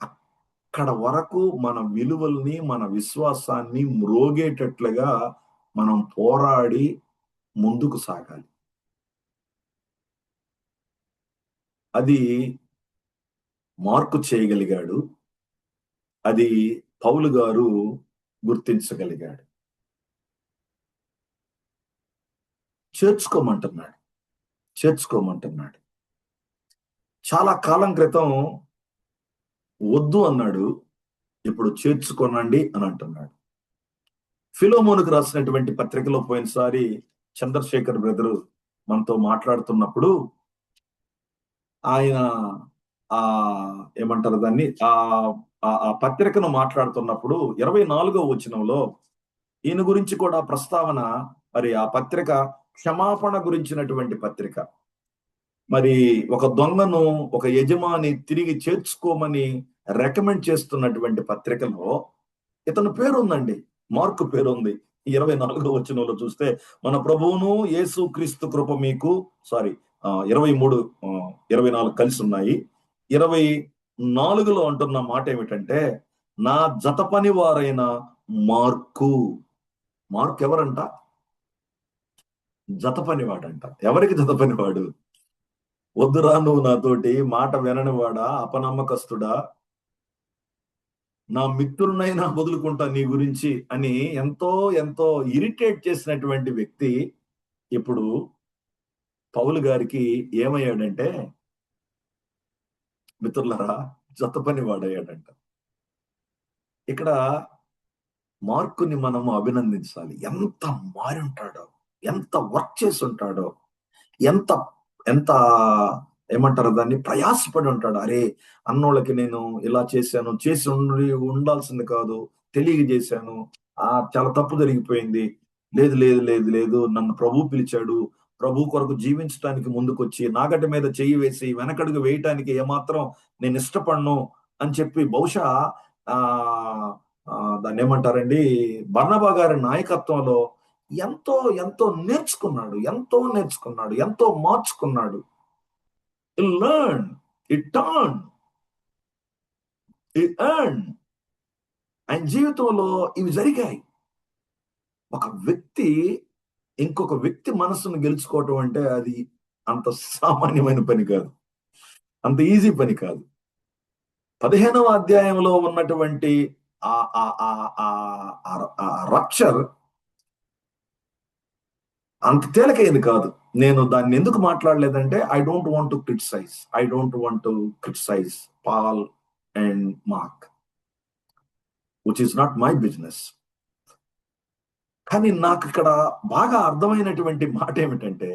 అక్కడ వరకు మన విలువల్ని, మన విశ్వాసాన్ని మ్రోగేటట్లుగా మనం పోరాడి ముందుకు సాగాలి. అది మార్కు చేయగలిగాడు. అది పౌలు గారు గుర్తించగలిగాడు. చేర్చుకోమంటున్నాడు. చేర్చుకోమంటున్నాడు. చాలా కాలం క్రితం వద్దు అన్నాడు. ఇప్పుడు చేర్చుకోనండి అని అంటున్నాడు. ఫిలోమోనుకు రాసినటువంటి పత్రికలో పోయినసారి చంద్రశేఖర్ బ్రదరు మనతో మాట్లాడుతున్నప్పుడు ఆయన ఆ ఏమంటారు దాన్ని ఆ పత్రికను మాట్లాడుతున్నప్పుడు 24వ వచనంలో ఈయన గురించి కూడా ప్రస్తావన, మరి ఆ పత్రిక క్షమాపణ గురించినటువంటి పత్రిక. మరి ఒక దొంగను ఒక యజమాని తిరిగి చేర్చుకోమని రికమెండ్ చేస్తున్నటువంటి పత్రికలో ఇతని పేరు ఉందండి. మార్కు పేరుంది. 24వ వచనంలో చూస్తే మన ప్రభువును యేసు క్రీస్తు కృప మీకు 23 24 కలిసి ఉన్నాయి. 24లో అంటున్న మాట ఏమిటంటే, నా జత పని వారైన మార్కు. మార్క్ ఎవరంట? జత పనివాడంట. ఎవరికి జత పనివాడు? వద్దురా నువ్వు నాతోటి మాట విననివాడా, అపనమ్మకస్తుడా, నా మిత్రునైనా వదులుకుంటా నీ గురించి అని ఎంతో ఎంతో ఇరిటేట్ చేసినటువంటి వ్యక్తి ఇప్పుడు పౌలు గారికి ఏమయ్యాడంటే, మిత్రులారా, జత పని వాడయ్యాడంట. ఇక్కడ మార్కుని మనము అభినందించాలి. ఎంత మారి ఉంటాడో, ఎంత వర్క్ చేసి ఉంటాడో, ఎంత ఎంత ఏమంటారు దాన్ని, ప్రయాసపడి ఉంటాడు. అరే అన్నోళ్ళకి నేను ఇలా చేశాను, చేసి ఉండాల్సింది కాదు, తెలియజేశాను, చాలా తప్పు జరిగిపోయింది, లేదు లేదు లేదు లేదు, నన్ను ప్రభు పిలిచాడు, ప్రభు కొరకు జీవించడానికి ముందుకొచ్చి నాగటి మీద చెయ్యి వేసి వెనకడుగు వేయటానికి ఏమాత్రం నేను ఇష్టపడను అని చెప్పి బహుశా ఆ దాన్ని ఏమంటారండి, బర్నబా గారి నాయకత్వంలో ఎంతో ఎంతో నేర్చుకున్నాడు, ఎంతో నేర్చుకున్నాడు, ఎంతో మార్చుకున్నాడు. He learned, he turned, he earned. ఆయన జీవితంలో ఇవి జరిగాయి. ఒక వ్యక్తి ఇంకొక వ్యక్తి మనసును గెలుచుకోవటం అంటే అది అంత సామాన్యమైన పని కాదు, అంత ఈజీ పని కాదు. 15వ అధ్యాయంలో ఉన్నటువంటి రప్చర్ అంత తేలికైంది కాదు. నేను దాన్ని ఎందుకు మాట్లాడలేదంటే, I don't want to criticize Paul and Mark, which is not my business. కానీ నాకు ఇక్కడ బాగా అర్థమైనటువంటి మాట ఏమిటంటే,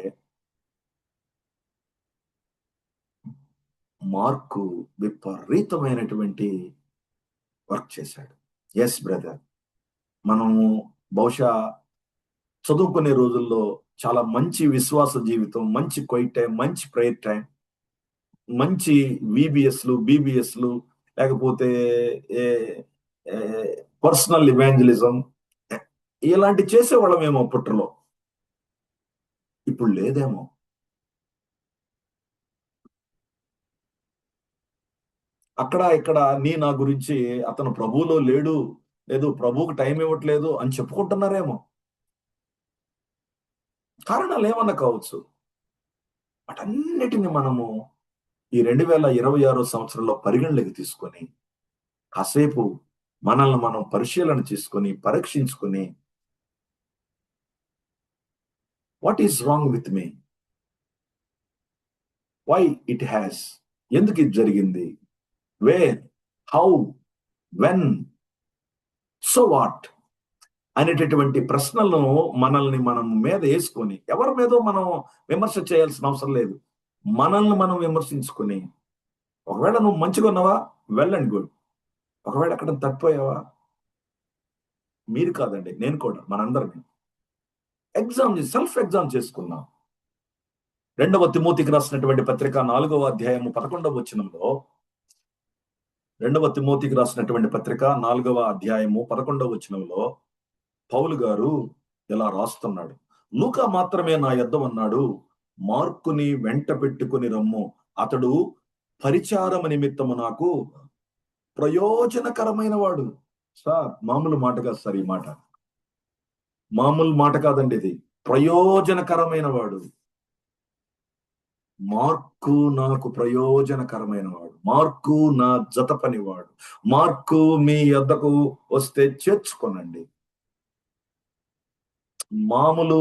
మార్కు విపరీతమైనటువంటి వర్క్ చేశాడు. ఎస్ బ్రదర్, మనము బహుశా చదువుకునే రోజుల్లో చాలా మంచి విశ్వాస జీవితం, మంచి క్వైట్ టైం, మంచి ప్రేయర్ టైం, మంచి విబిఎస్లు, బిబిఎస్లు, లేకపోతే పర్సనల్ ఇవాంజలిజం ఇలాంటి చేసేవాళ్ళమేమో పుట్టలో. ఇప్పుడు లేదేమో. అక్కడ ఇక్కడ నా గురించి అతను ప్రభువులో లేడు, లేదు ప్రభువుకు టైం ఇవ్వట్లేదు అని చెప్పుకుంటున్నారేమో. కారణాలు ఏమన్నా కావచ్చు. వాటన్నిటిని మనము ఈ 2026 సంవత్సరంలో పరిగణలోకి తీసుకొని కాసేపు మనల్ని మనం పరిశీలన చేసుకొని పరీక్షించుకొని, what is wrong with me, why it has, ఎందుకు ఇది జరిగింది, where, how, when, so what అనేటటువంటి ప్రశ్నలను మనల్ని మనం మీద వేసుకొని, ఎవరి మీదో మనం విమర్శ చేయాల్సిన అవసరం లేదు, మనల్ని మనం విమర్శించుకొని, ఒకవేళ నువ్వు మంచిగా ఉన్నావా, వెల్ అండ్ గుడ్. ఒకవేళ అక్కడ తప్పిపోయావా, మీరు కాదండి, నేను కూడా, మనందరినీ సెల్ఫ్ ఎగ్జామ్ చేసుకున్నాం. 2వ తిమోతికి రాసినటువంటి పత్రిక 4వ అధ్యాయము 11వ వచనంలో, 2వ తిమోతికి రాసినటువంటి పత్రిక 4వ అధ్యాయము 11వ వచనంలో పౌలు గారు ఇలా రాస్తున్నాడు. లూకా మాత్రమే నా యొద్ద ఉన్నాడు, మార్కుని వెంట పెట్టుకుని రమ్ము, అతడు పరిచారము నిమిత్తము నాకు ప్రయోజనకరమైన వాడు. సార్, మామూలు మాట కాదు సార్, ఈ మాట మామూలు మాట కాదండి, ఇది ప్రయోజనకరమైన వాడు. మార్కు నాకు ప్రయోజనకరమైన వాడు, మార్కు నా జత పనివాడు, మార్కు మీ యొద్దకు వస్తే చేర్చుకోనండి. మామూలు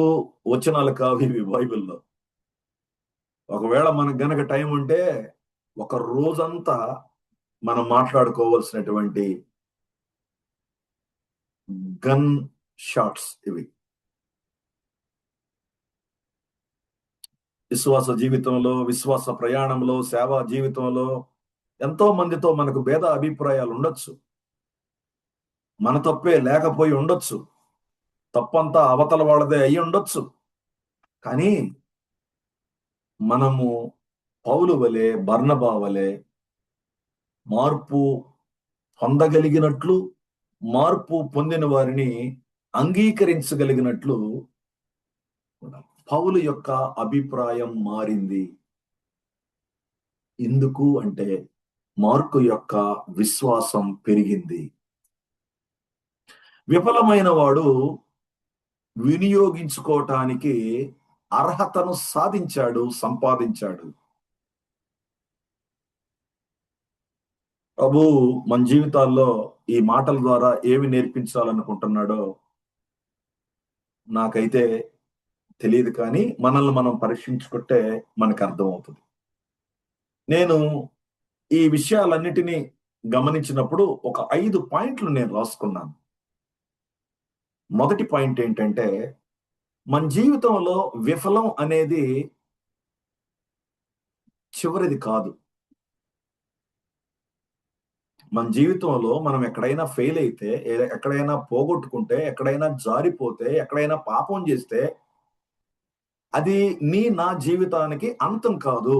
వచనాలు కావు ఇవి బైబిల్లో. ఒకవేళ మనకు గనక టైం ఉంటే ఒక రోజంతా మనం మాట్లాడుకోవాల్సినటువంటి గన్ షాట్స్ ఇవి. విశ్వాస జీవితంలో, విశ్వాస ప్రయాణంలో, సేవా జీవితంలో ఎంతో మందితో మనకు భేద అభిప్రాయాలు ఉండొచ్చు. మన తప్పే లేకపోయి ఉండొచ్చు. తప్పంతా అవతల వాళ్ళదే అయి ఉండొచ్చు. కానీ మనము పౌలు వలె, బర్నబా వలె మార్పు పొందగలిగినట్లు, మార్పు పొందిన వారిని అంగీకరించగలిగినట్లు ఉండాలి. పౌలు యొక్క అభిప్రాయం మారింది. ఎందుకు అంటే మార్కు యొక్క విశ్వాసం పెరిగింది. విఫలమైన వాడు వినియోగించుకోవటానికి అర్హతను సాధించాడు, సంపాదించాడు. ప్రభు మన జీవితాల్లో ఈ మాటల ద్వారా ఏమి నేర్పించాలనుకుంటున్నాడో నాకైతే తెలియదు, కానీ మనల్ని మనం పరీక్షించుకుంటే మనకు అర్థమవుతుంది. నేను ఈ విషయాలన్నిటినీ గమనించినప్పుడు ఒక 5 పాయింట్లు నేను రాసుకున్నాను. మొదటి పాయింట్ ఏంటంటే, మన జీవితంలో విఫలం అనేది చివరిది కాదు. మన జీవితంలో మనం ఎక్కడైనా ఫెయిల్ అయితే, ఎక్కడైనా పోగొట్టుకుంటే, ఎక్కడైనా జారిపోతే, ఎక్కడైనా పాపం చేస్తే అది నా జీవితానికి అంతం కాదు.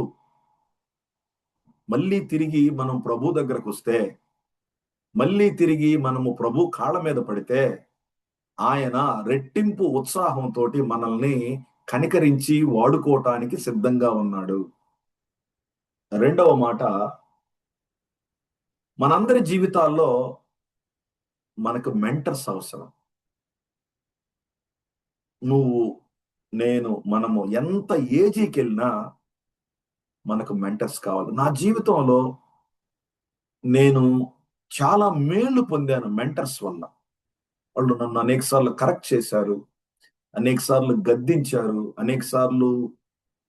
మళ్ళీ తిరిగి మనం ప్రభు దగ్గరకు వస్తే, మళ్ళీ తిరిగి మనము ప్రభు కాళ్ళ మీద పడితే, ఆయన రెట్టింపు ఉత్సాహంతోటి మనల్ని కనికరించి వాడుకోవటానికి సిద్ధంగా ఉన్నాడు. రెండవ మాట, మనందరి జీవితాల్లో మనకు మెంటర్స్ అవసరం. నువ్వు, నేను, మనము ఎంత ఏజీకెళ్ళినా మనకు మెంటర్స్ కావాలి. నా జీవితంలో నేను చాలా మేళ్లు పొందాను మెంటర్స్ వల్ల. వాళ్ళు నన్ను అనేక సార్లు కరెక్ట్ చేశారు, అనేక సార్లు గద్దించారు, అనేక సార్లు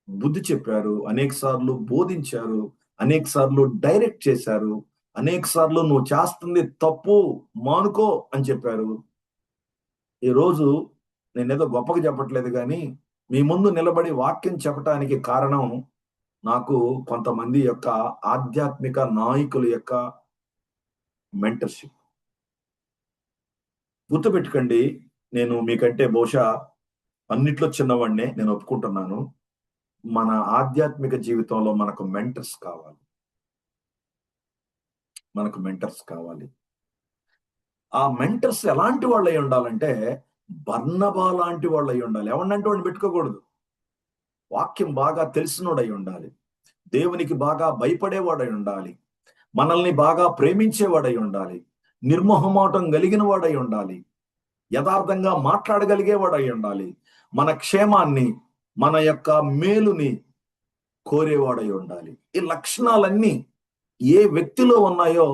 బుద్ధి చెప్పారు, అనేక సార్లు బోధించారు, అనేక సార్లు డైరెక్ట్ చేశారు, అనేక సార్లు నువ్వు చేస్తుంది తప్పు, మానుకో అని చెప్పారు. ఈ రోజు నేనేదో గొప్పగా చెప్పట్లేదు, కానీ మీ ముందు నిలబడి వాక్యం చెప్పటానికి కారణం నాకు కొంతమంది యొక్క ఆధ్యాత్మిక నాయకుల యొక్క మెంటర్షిప్. గుర్తుపెట్టుకోండి, నేను మీకంటే బహుశా అన్నిట్లో చిన్నవాడినే, నేను ఒప్పుకుంటున్నాను. మన ఆధ్యాత్మిక జీవితంలో మనకు మెంటర్స్ కావాలి. మనకు మెంటర్స్ కావాలి. ఆ మెంటర్స్ ఎలాంటి వాళ్ళు అయి ఉండాలంటే, బర్నబా లాంటి వాళ్ళు అయి ఉండాలి. ఎవరినంటే వాడిని పెట్టుకోకూడదు. వాక్యం బాగా తెలిసినోడై ఉండాలి. దేవునికి బాగా భయపడేవాడై ఉండాలి. మనల్ని బాగా ప్రేమించేవాడై ఉండాలి. నిర్మోహమాటం కలిగిన వాడై ఉండాలి. యథార్థంగా మాట్లాడగలిగేవాడై ఉండాలి. మన క్షేమాన్ని, మన యొక్క మేలుని కోరేవాడై ఉండాలి. ఈ లక్షణాలన్నీ ఏ వ్యక్తిలో ఉన్నాయో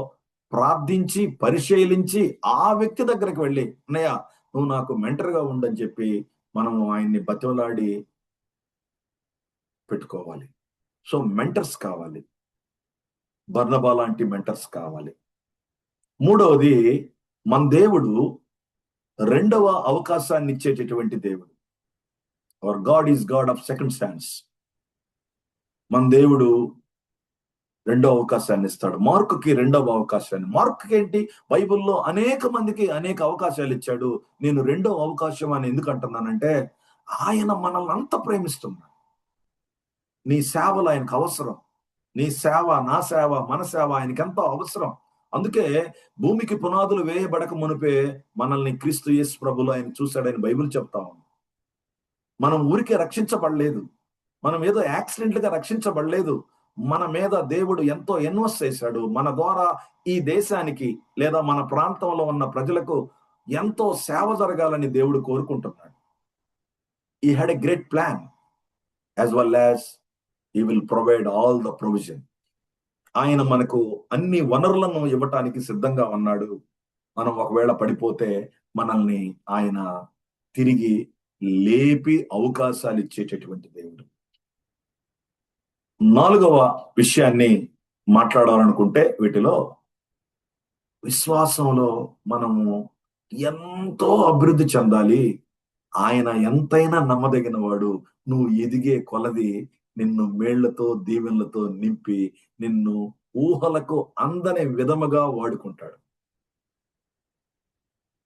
ప్రార్థించి, పరిశీలించి, ఆ వ్యక్తి దగ్గరికి వెళ్ళి, అన్నయ్య నువ్వు నాకు మెంటర్‌గా ఉండని చెప్పి మనము ఆయన్ని బతిమలాడి పెట్టుకోవాలి. సో మెంటర్స్ కావాలి. బర్నబా లాంటి మెంటర్స్ కావాలి. మూడవది, మన దేవుడు రెండవ అవకాశాన్ని ఇచ్చేటటువంటి దేవుడు. Hour God is God of second chance. మన దేవుడు రెండవ అవకాశాన్ని ఇస్తాడు. మార్కుకి రెండవ అవకాశాన్ని. మార్కుకి ఏంటి, బైబిల్లో అనేక మందికి అనేక అవకాశాలు ఇచ్చాడు. నేను రెండవ అవకాశం అని ఎందుకు అంటున్నానంటే, ఆయన మనల్ని అంత ప్రేమిస్తున్నాడు. నీ సేవలు ఆయనకు అవసరం. నీ సేవ, నా సేవ, మన సేవ ఆయనకి ఎంతో అవసరం. అందుకే భూమికి పునాదులు వేయబడక మునిపే మనల్ని క్రీస్తు యేసు ప్రభులో ఆయన చూశాడని బైబిల్ చెప్తా ఉంది. మనం ఊరికే రక్షించబడలేదు. మనం ఏదో యాక్సిడెంట్‌గా రక్షించబడలేదు. మన మీద దేవుడు ఎంతో ఇన్వెస్ట్ చేశాడు. మన ద్వారా ఈ దేశానికి లేదా మన ప్రాంతంలో ఉన్న ప్రజలకు ఎంతో సేవ జరగాలని దేవుడు కోరుకుంటున్నాడు. He had a great plan as well as he will provide all the provision. ఆయన మనకు అన్ని వనరులను ఇవ్వటానికి సిద్ధంగా ఉన్నాడు. మనం ఒకవేళ పడిపోతే మనల్ని ఆయన తిరిగి లేపి అవకాశాలు ఇచ్చేటటువంటి దేవుడు. 4వ విషయాన్ని మాట్లాడాలనుకుంటే వీటిలో విశ్వాసంలో మనము ఎంతో అభివృద్ధి చెందాలి. ఆయన ఎంతైనా నమ్మదగిన వాడు. నువ్వు ఎదిగే కొలది నిన్ను మేళ్లతో దీవెనలతో నింపి నిన్ను ఊహలకు అందని విధముగా వాడుకుంటాడు.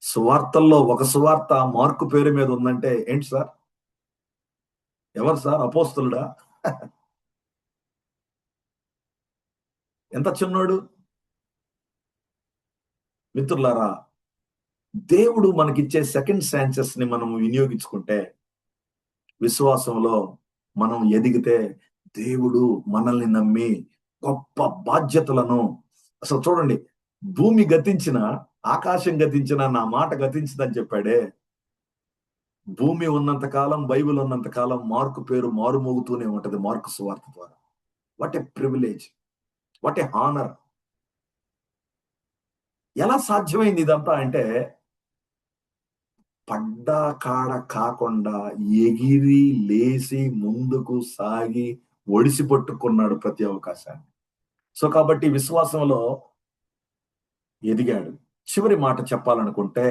సువార్తల్లో ఒక సువార్త మార్కు పేరు మీద ఉందంటే ఏంటి సార్? ఎవరు సార్? అపోస్తలుడా? ఎంత చిన్నోడు? మిత్రులారా, దేవుడు మనకిచ్చే సెకండ్ ఛాన్సెస్ ని మనం వినియోగించుకుంటే, విశ్వాసంలో మనం ఎదిగితే, దేవుడు మనల్ని నమ్మి గొప్ప బాధ్యతలను, అసలు చూడండి, భూమి గతించిన, ఆకాశం గతించిన, నా మాట గతించదని చెప్పాడే. భూమి ఉన్నంత కాలం, బైబిల్ ఉన్నంత కాలం మార్కు పేరు మారుమోగుతూనే ఉంటది మార్కు సువార్త ద్వారా. What a privilege, what a honour. ఎలా సాధ్యమైంది ఇదంతా అంటే, పడ్డా కాడ కాకుండా ఎగిరి లేసి ముందుకు సాగి ఒడిసి పట్టుకున్నాడు ప్రతి అవకాశాన్ని. సో కాబట్టి విశ్వాసంలో ఎదిగాడు. చివరి మాట చెప్పాలనుకుంటే,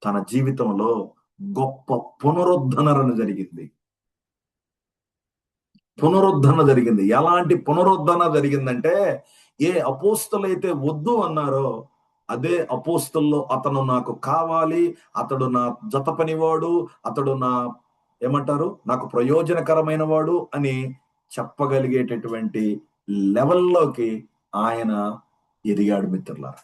తన జీవితంలో గొప్ప పునరుద్ధరణ జరిగింది. పునరుద్ధరణ జరిగింది. ఎలాంటి పునరుద్ధరణ జరిగిందంటే, ఏ అపోస్తలైతే వద్దు అన్నారో అదే అపోస్తల్లో అతను నాకు కావాలి, అతడు నా జత పనివాడు, అతడు నా ఏమంటారు నాకు ప్రయోజనకరమైన వాడు అని చెప్పగలిగేటటువంటి లెవెల్లోకి ఆయన ఎదిగాడు మిత్రులారా.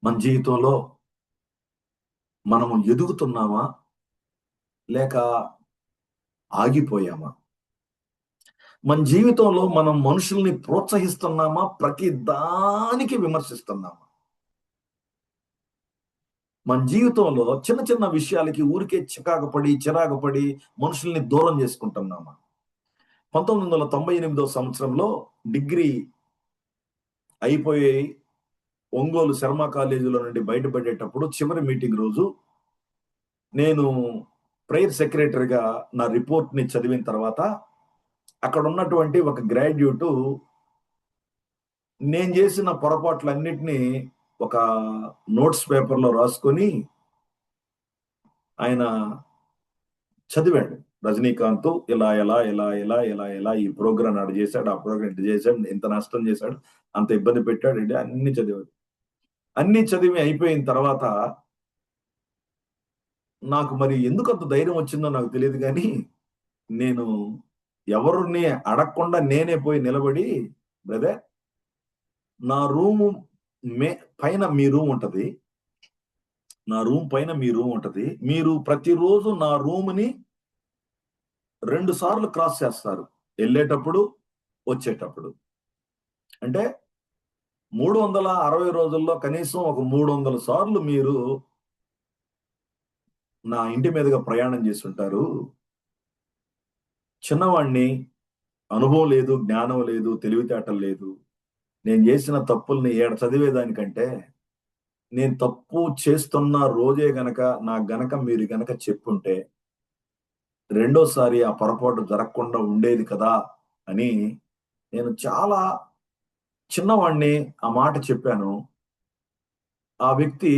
మన జీవితంలో మనము ఎదుగుతున్నామా లేక ఆగిపోయామా? మన జీవితంలో మనం మనుషుల్ని ప్రోత్సహిస్తున్నామా? ప్రతి దానికి విమర్శిస్తున్నామా? మన జీవితంలో చిన్న చిన్న విషయాలకి ఊరికే చిరాకు పడి మనుషుల్ని దూరం చేసుకుంటున్నామా? 1998వ సంవత్సరంలో డిగ్రీ అయిపోయి ఒంగోలు శర్మ కాలేజీలో నుండి బయటపడేటప్పుడు చివరి మీటింగ్ రోజు నేను ప్రేయర్ సెక్రటరీగా నా రిపోర్ట్ ని చదివిన తర్వాత అక్కడ ఉన్నటువంటి ఒక గ్రాడ్యుయేట్ నేను చేసిన పొరపాట్లన్నిటినీ ఒక నోట్స్ పేపర్లో రాసుకొని ఆయన చదివాడు. రజనీకాంత్ ఇలా ఇలా ఇలా ఇలా ఇలా ఇలా ఈ ప్రోగ్రామ్ ఆడు చేశాడు, ఆ ప్రోగ్రామ్ ఇటు చేశాడు, ఇంత నష్టం చేశాడు, అంత ఇబ్బంది పెట్టాడు, అంటే అన్ని చదివాడు. అన్ని చదివి అయిపోయిన తర్వాత నాకు మరి ఎందుకు అంత ధైర్యం వచ్చిందో నాకు తెలియదు కానీ నేను ఎవరిని అడగకుండా నేనే పోయి నిలబడి, బ్రదర్ నా రూము పైన మీ రూమ్ ఉంటది, నా రూమ్ పైన మీ రూమ్ ఉంటది, మీరు ప్రతిరోజు నా రూమ్ ని 2 సార్లు క్రాస్ చేస్తారు, వెళ్ళేటప్పుడు వచ్చేటప్పుడు. అంటే 360 రోజుల్లో కనీసం ఒక 300 సార్లు మీరు నా ఇంటి మీదుగా ప్రయాణం చేసి ఉంటారు. చిన్నవాడిని, అనుభవం లేదు, జ్ఞానం లేదు, తెలివితేటలు లేదు. నేను చేసిన తప్పుల్ని ఏడ చదివేదానికంటే నేను తప్పు చేస్తున్న రోజే గనక నాకు గనక మీరు గనక చెప్పుంటే రెండోసారి ఆ పొరపాటు జరగకుండా ఉండేది కదా అని నేను చాలా చిన్నవాడిని ఆ మాట చెప్పాను. ఆ వ్యక్తి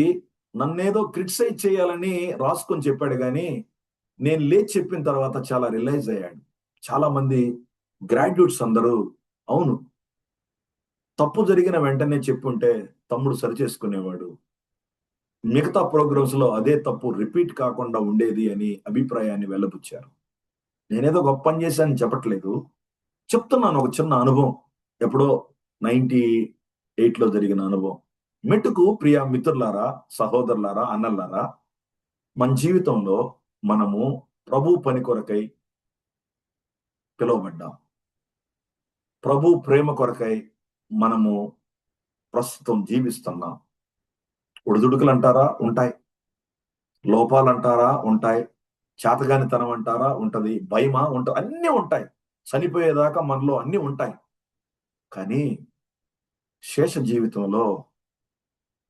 నన్నేదో క్రిటిసైజ్ చేయాలని రాసుకొని చెప్పాడు గాని నేను లేచి చెప్పిన తర్వాత చాలా రియలైజ్ అయ్యాడు. చాలా మంది గ్రాడ్యుయేట్స్ అందరూ అవును, తప్పు జరిగిన వెంటనే చెప్పుంటే తమ్ముడు సరిచేసుకునేవాడు, మిగతా ప్రోగ్రామ్స్ లో అదే తప్పు రిపీట్ కాకుండా ఉండేది అని అభిప్రాయాన్ని వెల్లబుచ్చారు. నేనేదో గొప్ప పని చేశానని చెప్పట్లేదు, చెప్తున్నాను ఒక చిన్న అనుభవం, ఎప్పుడో 98లో జరిగిన అనుభవం. మెట్టుకు ప్రియ మిత్రులారా, సహోదరులారా, అన్నలారా, మన జీవితంలో మనము ప్రభు పని కొరకై పిలువబడ్డాం. ప్రభు ప్రేమ కొరకై మనము ప్రస్తుతం జీవిస్తున్నాం. ఒడిదుడుకులు అంటారా? ఉంటాయి. లోపాలు అంటారా? ఉంటాయి. చేతగానితనం అంటారా ఉంటది, భయమా ఉంటది, అన్నీ ఉంటాయి. చనిపోయేదాకా మనలో అన్నీ ఉంటాయి. కానీ శేష జీవితంలో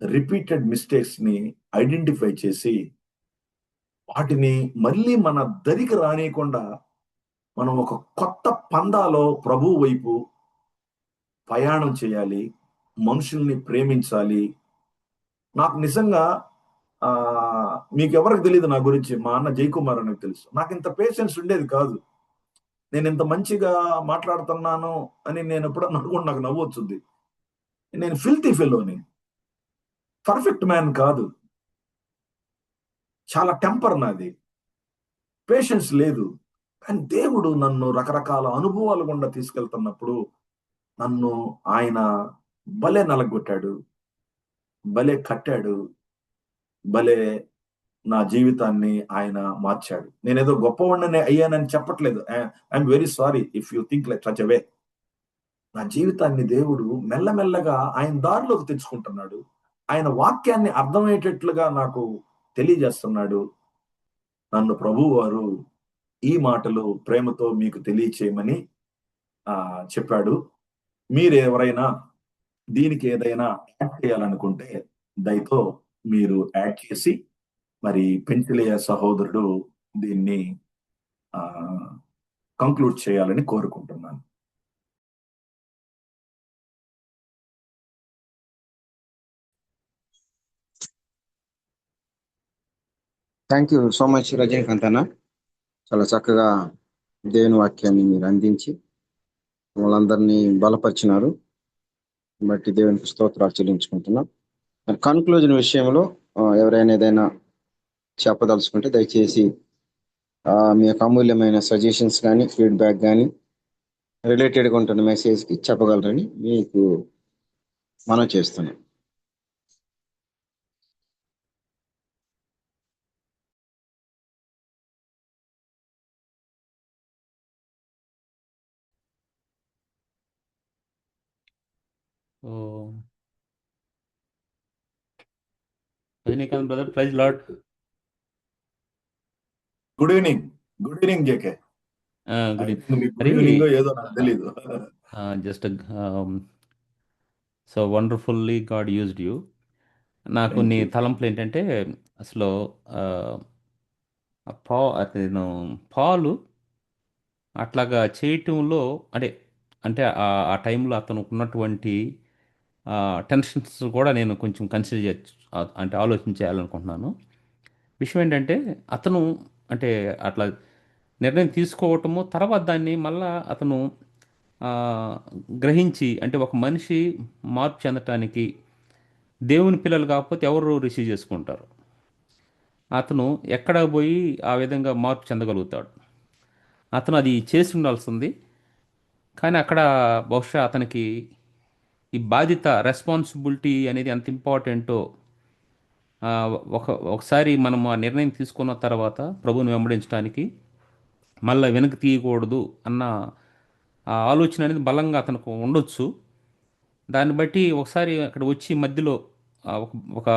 రిపీటెడ్ మిస్టేక్స్ ని ఐడెంటిఫై చేసి వాటిని మళ్ళీ మన దరికి రానియకుండా మనం ఒక కొత్త పందాలో ప్రభువు వైపు ప్రయాణం చేయాలి. మనుషుల్ని ప్రేమించాలి. నాకు నిజంగా మీకెవరికి తెలీదు నా గురించి. మా అన్న జయకుమార్ అన్నకి తెలుసు. నాకింత పేషెన్స్ ఉండేది కాదు. నేనింత మంచిగా మాట్లాడుతున్నాను అని నేనెప్పుడన్నా అనుకుంటే నాకు నవ్వొచ్చుద్ది. నేను ఫిల్తీ ఫెలోని. పర్ఫెక్ట్ మ్యాన్ కాదు. చాలా టెంపర్ నాది. పేషెన్స్ లేదు. కానీ దేవుడు నన్ను రకరకాల అనుభవాల గుండా తీసుకెళ్తున్నప్పుడు నన్ను ఆయన భలే నలగొట్టాడు. భలే కట్టాడు. భలే నా జీవితాన్ని ఆయన మార్చాడు. నేనేదో గొప్పవాడిని అయ్యానని చెప్పట్లేదు. I'm very sorry if you think like such a way. నా జీవితాన్ని దేవుడు మెల్లమెల్లగా ఆయన దారిలోకి తెచ్చుకుంటున్నాడు. ఆయన వాక్యాన్ని అర్థమయ్యేటట్లుగా నాకు తెలియజేస్తున్నాడు. నన్ను ప్రభువారు ఈ మాటలు ప్రేమతో మీకు తెలియచేయమని చెప్పాడు. మీరెవరైనా దీనికి ఏదైనా యాడ్ చేయాలనుకుంటే దయతో మీరు యాడ్ చేసి మరి పెంచిలియ సహోదరుడు దీన్ని కంక్లూడ్ చేయాలని కోరుకుంటున్నాను. Thank you so much Rajinikanth అన్న. చాలా చక్కగా దేవుని వాక్యాన్ని మీరు అందించి వాళ్ళందరినీ బలపరిచినారు. బట్టి దేవునికి స్తోత్రాలు చెల్లించుకుంటున్నాం. కన్క్లూజన్ విషయంలో ఎవరైనా ఏదైనా చెప్పదలుచుకుంటే దయచేసి మీ యొక్క అమూల్యమైన సజెషన్స్ కానీ ఫీడ్బ్యాక్ కానీ రిలేటెడ్గా ఉంటున్న మెసేజ్కి చెప్పగలరని మీకు మనం చేస్తున్నాం. Rajinikanth brother, praise Lord. Good evening. Good evening JK. Good evening ఏదో నాకు తెలీదు. Just so wonderfully God used you. నాకు నీ తలంపులు ఏంటంటే అసలు నేను పాలు అట్లాగా చేయటంలో అంటే ఆ టైంలో అతను ఉన్నటువంటి టెన్షన్స్ కూడా నేను కొంచెం కన్సిడర్ చేయొచ్చు, అంటే ఆలోచించేయాలనుకుంటున్నాను. విషయం ఏంటంటే అతను అంటే అట్లా నిర్ణయం తీసుకోవటము, తర్వాత దాన్ని మళ్ళా అతను గ్రహించి, అంటే ఒక మనిషి మార్పు చెందటానికి దేవుని పిల్లలు కాకపోతే ఎవరు రిసీవ్ చేసుకుంటారు. అతను ఎక్కడ పోయి ఆ విధంగా మార్పు చెందగలుగుతాడు. అతను అది చేసి ఉండాల్సింది. కానీ అక్కడ బహుశా అతనికి ఈ బాధ్యత, రెస్పాన్సిబిలిటీ అనేది ఎంత ఇంపార్టెంటో ఒకసారి మనం ఆ నిర్ణయం తీసుకున్న తర్వాత ప్రభువుని వెంబడించడానికి మళ్ళీ వెనక్కి తీయకూడదు అన్న ఆ ఆలోచన అనేది బలంగా అతనికి ఉండొచ్చు. దాన్ని బట్టి ఒకసారి అక్కడ వచ్చి మధ్యలో ఒక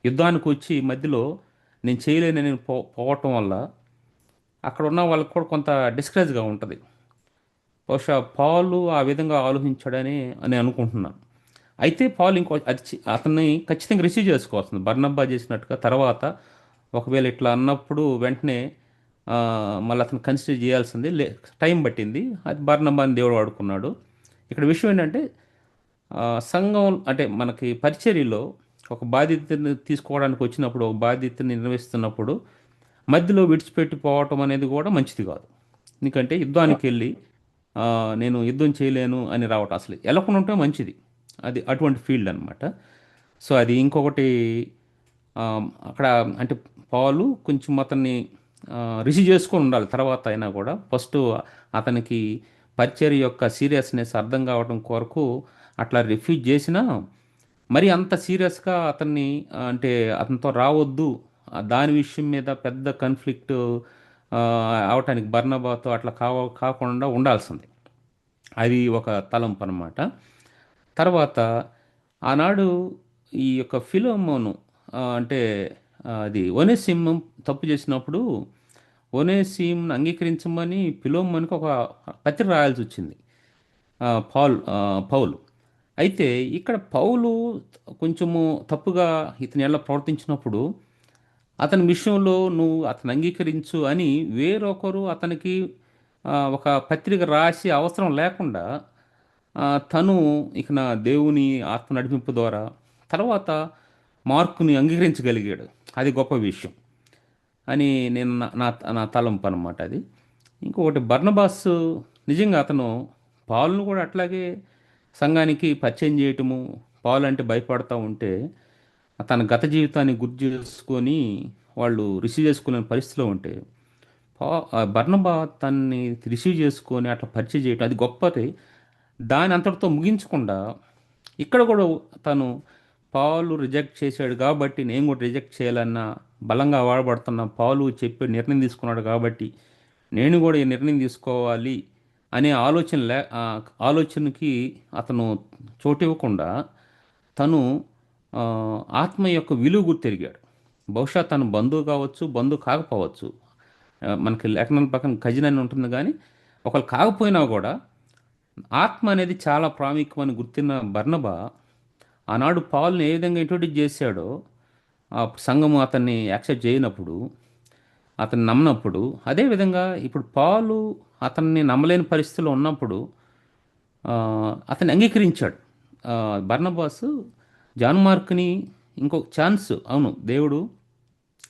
యుద్ధానికి వచ్చి మధ్యలో నేను చేయలేనని పోవటం వల్ల అక్కడ ఉన్న వాళ్ళకి కూడా కొంత డిస్కరేజ్గా ఉంటుంది. బహుశా పాలు ఆ విధంగా ఆలోచించాడని అనుకుంటున్నాను. అయితే పాలు అతన్ని ఖచ్చితంగా రిసీవ్ చేసుకోవాల్సింది బర్నబ్బా చేసినట్టుగా. తర్వాత ఒకవేళ ఇట్లా అన్నప్పుడు వెంటనే మళ్ళీ అతను కన్సిడర్ చేయాల్సింది. టైం పట్టింది. అది బర్నబ్బాని దేవుడు వాడుకున్నాడు. ఇక్కడ విషయం ఏంటంటే సంఘం అంటే మనకి పరిచర్యలో ఒక బాధ్యతని తీసుకోవడానికి వచ్చినప్పుడు, ఒక బాధ్యతని నిర్వహిస్తున్నప్పుడు మధ్యలో విడిచిపెట్టి పోవటం అనేది కూడా మంచిది కాదు. ఎందుకంటే యుద్ధానికి వెళ్ళి నేను యుద్ధం చేయలేను అని రావటం అసలు వెళ్ళకుండా ఉంటే మంచిది. అది అటువంటి ఫీల్డ్ అనమాట. సో అది ఇంకొకటి అక్కడ అంటే పాలు కొంచెం అతన్ని రిసీవ్ చేసుకొని ఉండాలి. తర్వాత అయినా కూడా ఫస్ట్ అతనికి పరిచర్య యొక్క సీరియస్నెస్ అర్థం కావడం కొరకు అట్లా రిఫ్యూజ్ చేసినా మరి అంత సీరియస్గా అతన్ని అంటే అతనితో రావద్దు, దాని విషయం మీద పెద్ద కాన్ఫ్లిక్ట్ అవటానికి బర్నబాతో అట్లా కాకుండా ఉండాల్సింది. అది ఒక తలంపు అన్నమాట. తర్వాత ఆనాడు ఈ యొక్క ఫిలోమోను అంటే అది ఒనేసిము తప్పు చేసినప్పుడు ఒనేసిమును అంగీకరించమని పిలోమోనికి ఒక పత్రిక రాయాల్సి వచ్చింది. పౌలు. అయితే ఇక్కడ పౌలు కొంచెము తప్పుగా ఇతని ఎలా ప్రవర్తించినప్పుడు అతని విషయంలో నువ్వు అతను అంగీకరించు అని వేరొకరు అతనికి ఒక పత్రిక రాసి అవసరం లేకుండా తను ఇక నా దేవుని ఆత్మ నడిపింపు ద్వారా తర్వాత మార్కుని అంగీకరించగలిగాడు. అది గొప్ప విషయం అని నేను నా నా నా తలంపు అనమాట అది. ఇంకొకటి బర్నబాస్ నిజంగా అతను పాలును కూడా అట్లాగే సంఘానికి పరిచయం చేయటము, పాలు అంటే భయపడతా ఉంటే తన గత జీవితాన్ని గుర్తు చేసుకొని వాళ్ళు రిసీవ్ చేసుకునే పరిస్థితిలో ఉంటే బర్నబా తన్ని రిసీవ్ చేసుకొని అట్లా పరిచయం చేయటం అది గొప్పది. దాని అంతటితో ముగించకుండా ఇక్కడ కూడా తను పాలు రిజెక్ట్ చేశాడు కాబట్టి నేను కూడా రిజెక్ట్ చేయాలన్న బలంగా వాడబడుతున్న పాలు చెప్పి నిర్ణయం తీసుకున్నాడు కాబట్టి నేను కూడా ఈ నిర్ణయం తీసుకోవాలి అనే ఆలోచనకి అతను చోటివ్వకుండా తను ఆ, ఆత్మ యొక్క విలువ గుర్తెరిగాడు. బహుశా తను బంధువు కావచ్చు, బంధువు కాకపోవచ్చు. మనకి లేఖనాల పక్కన ఖజినా అని ఉంటుంది కానీ ఒకళ్ళు కాకపోయినా కూడా ఆత్మ అనేది చాలా ప్రాముఖ్యమని గుర్తిన్న బర్నబా ఆనాడు పాల్ని ఏ విధంగా ఇంట్రొడ్యూస్ చేశాడో ఆ సంఘము అతన్ని యాక్సెప్ట్ చేయనప్పుడు, అతన్ని నమ్మనప్పుడు, అదేవిధంగా ఇప్పుడు పాలు అతన్ని నమ్మలేని పరిస్థితిలో ఉన్నప్పుడు ఆ, అతన్ని అంగీకరించాడు. బర్నబాసు జాన్ మార్క్ని ఇంకొక ఛాన్స్, అవును దేవుడు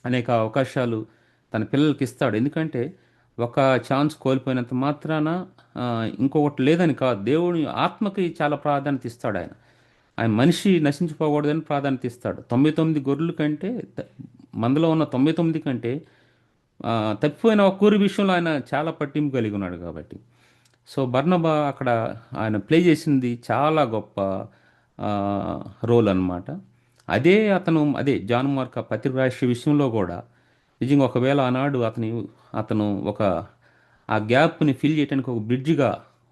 అనేక అవకాశాలు తన పిల్లలకి ఇస్తాడు. ఎందుకంటే ఒక ఛాన్స్ కోల్పోయినంత మాత్రాన ఆ, ఇంకొకటి లేదని కాదు. దేవుని ఆత్మకి చాలా ప్రాధాన్యత ఇస్తాడు ఆయన. ఆయన మనిషి నశించిపోకూడదని ప్రాధాన్యత ఇస్తాడు. 99 గొర్రెల కంటే మందలో ఉన్న 99 కంటే ఆ, తప్పిపోయిన ఒక కూరి విషయంలో ఆయన చాలా పట్టింపు కలిగి ఉన్నాడు కాబట్టి. సో బర్నబా అక్కడ ఆయన ప్లే చేసింది చాలా గొప్ప రోల్ అన్నమాట. అదే జాన్ మార్క్ ఆ పత్రిక రాసే విషయంలో కూడా నిజంగా ఒకవేళ ఆనాడు అతను ఒక ఆ గ్యాప్ని ఫిల్ చేయడానికి ఒక బ్రిడ్జిగా,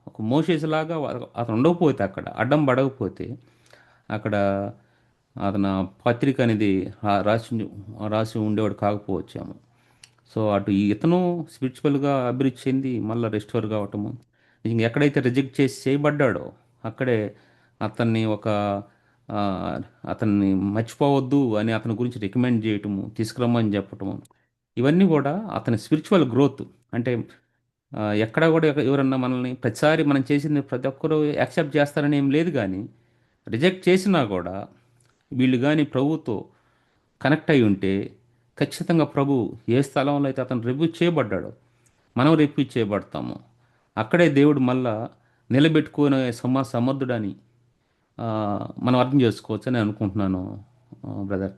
ఒక మోసేస్ లాగా అతను ఉండకపోతే, అక్కడ అడ్డం పడకపోతే అక్కడ అతను ఆ పత్రిక అనేది రాసి ఉండేవాడు కాకపోవచ్చాము. సో అటు ఇతను స్పిరిచువల్గా అభివృద్ధి చెంది మళ్ళీ రెస్టోర్ కావటము, నిజంగా ఎక్కడైతే రిజెక్ట్ చేసి చేయబడ్డాడో అక్కడే అతన్ని ఆ, అతన్ని మర్చిపోవద్దు అని అతని గురించి రికమెండ్ చేయటము, తీసుకురమ్మని చెప్పటము, ఇవన్నీ కూడా అతని స్పిరిచువల్ గ్రోత్. అంటే ఎక్కడా కూడా ఎవరన్నా మనల్ని ప్రతిసారి మనం చేసింది ప్రతి ఒక్కరూ యాక్సెప్ట్ చేస్తారని ఏం లేదు, కానీ రిజెక్ట్ చేసినా కూడా వీళ్ళు కానీ ప్రభుతో కనెక్ట్ అయి ఉంటే ఖచ్చితంగా ప్రభు ఏ స్థలంలో అయితే అతను రివ్యూ చేయబడ్డాడో మనం రివ్యూ చేయబడతాము. అక్కడే దేవుడు మళ్ళా నిలబెట్టుకునే సమర్థుడని ఆ, మనం అర్థం చేసుకోవచ్చు అని అనుకుంటున్నాను. Brother,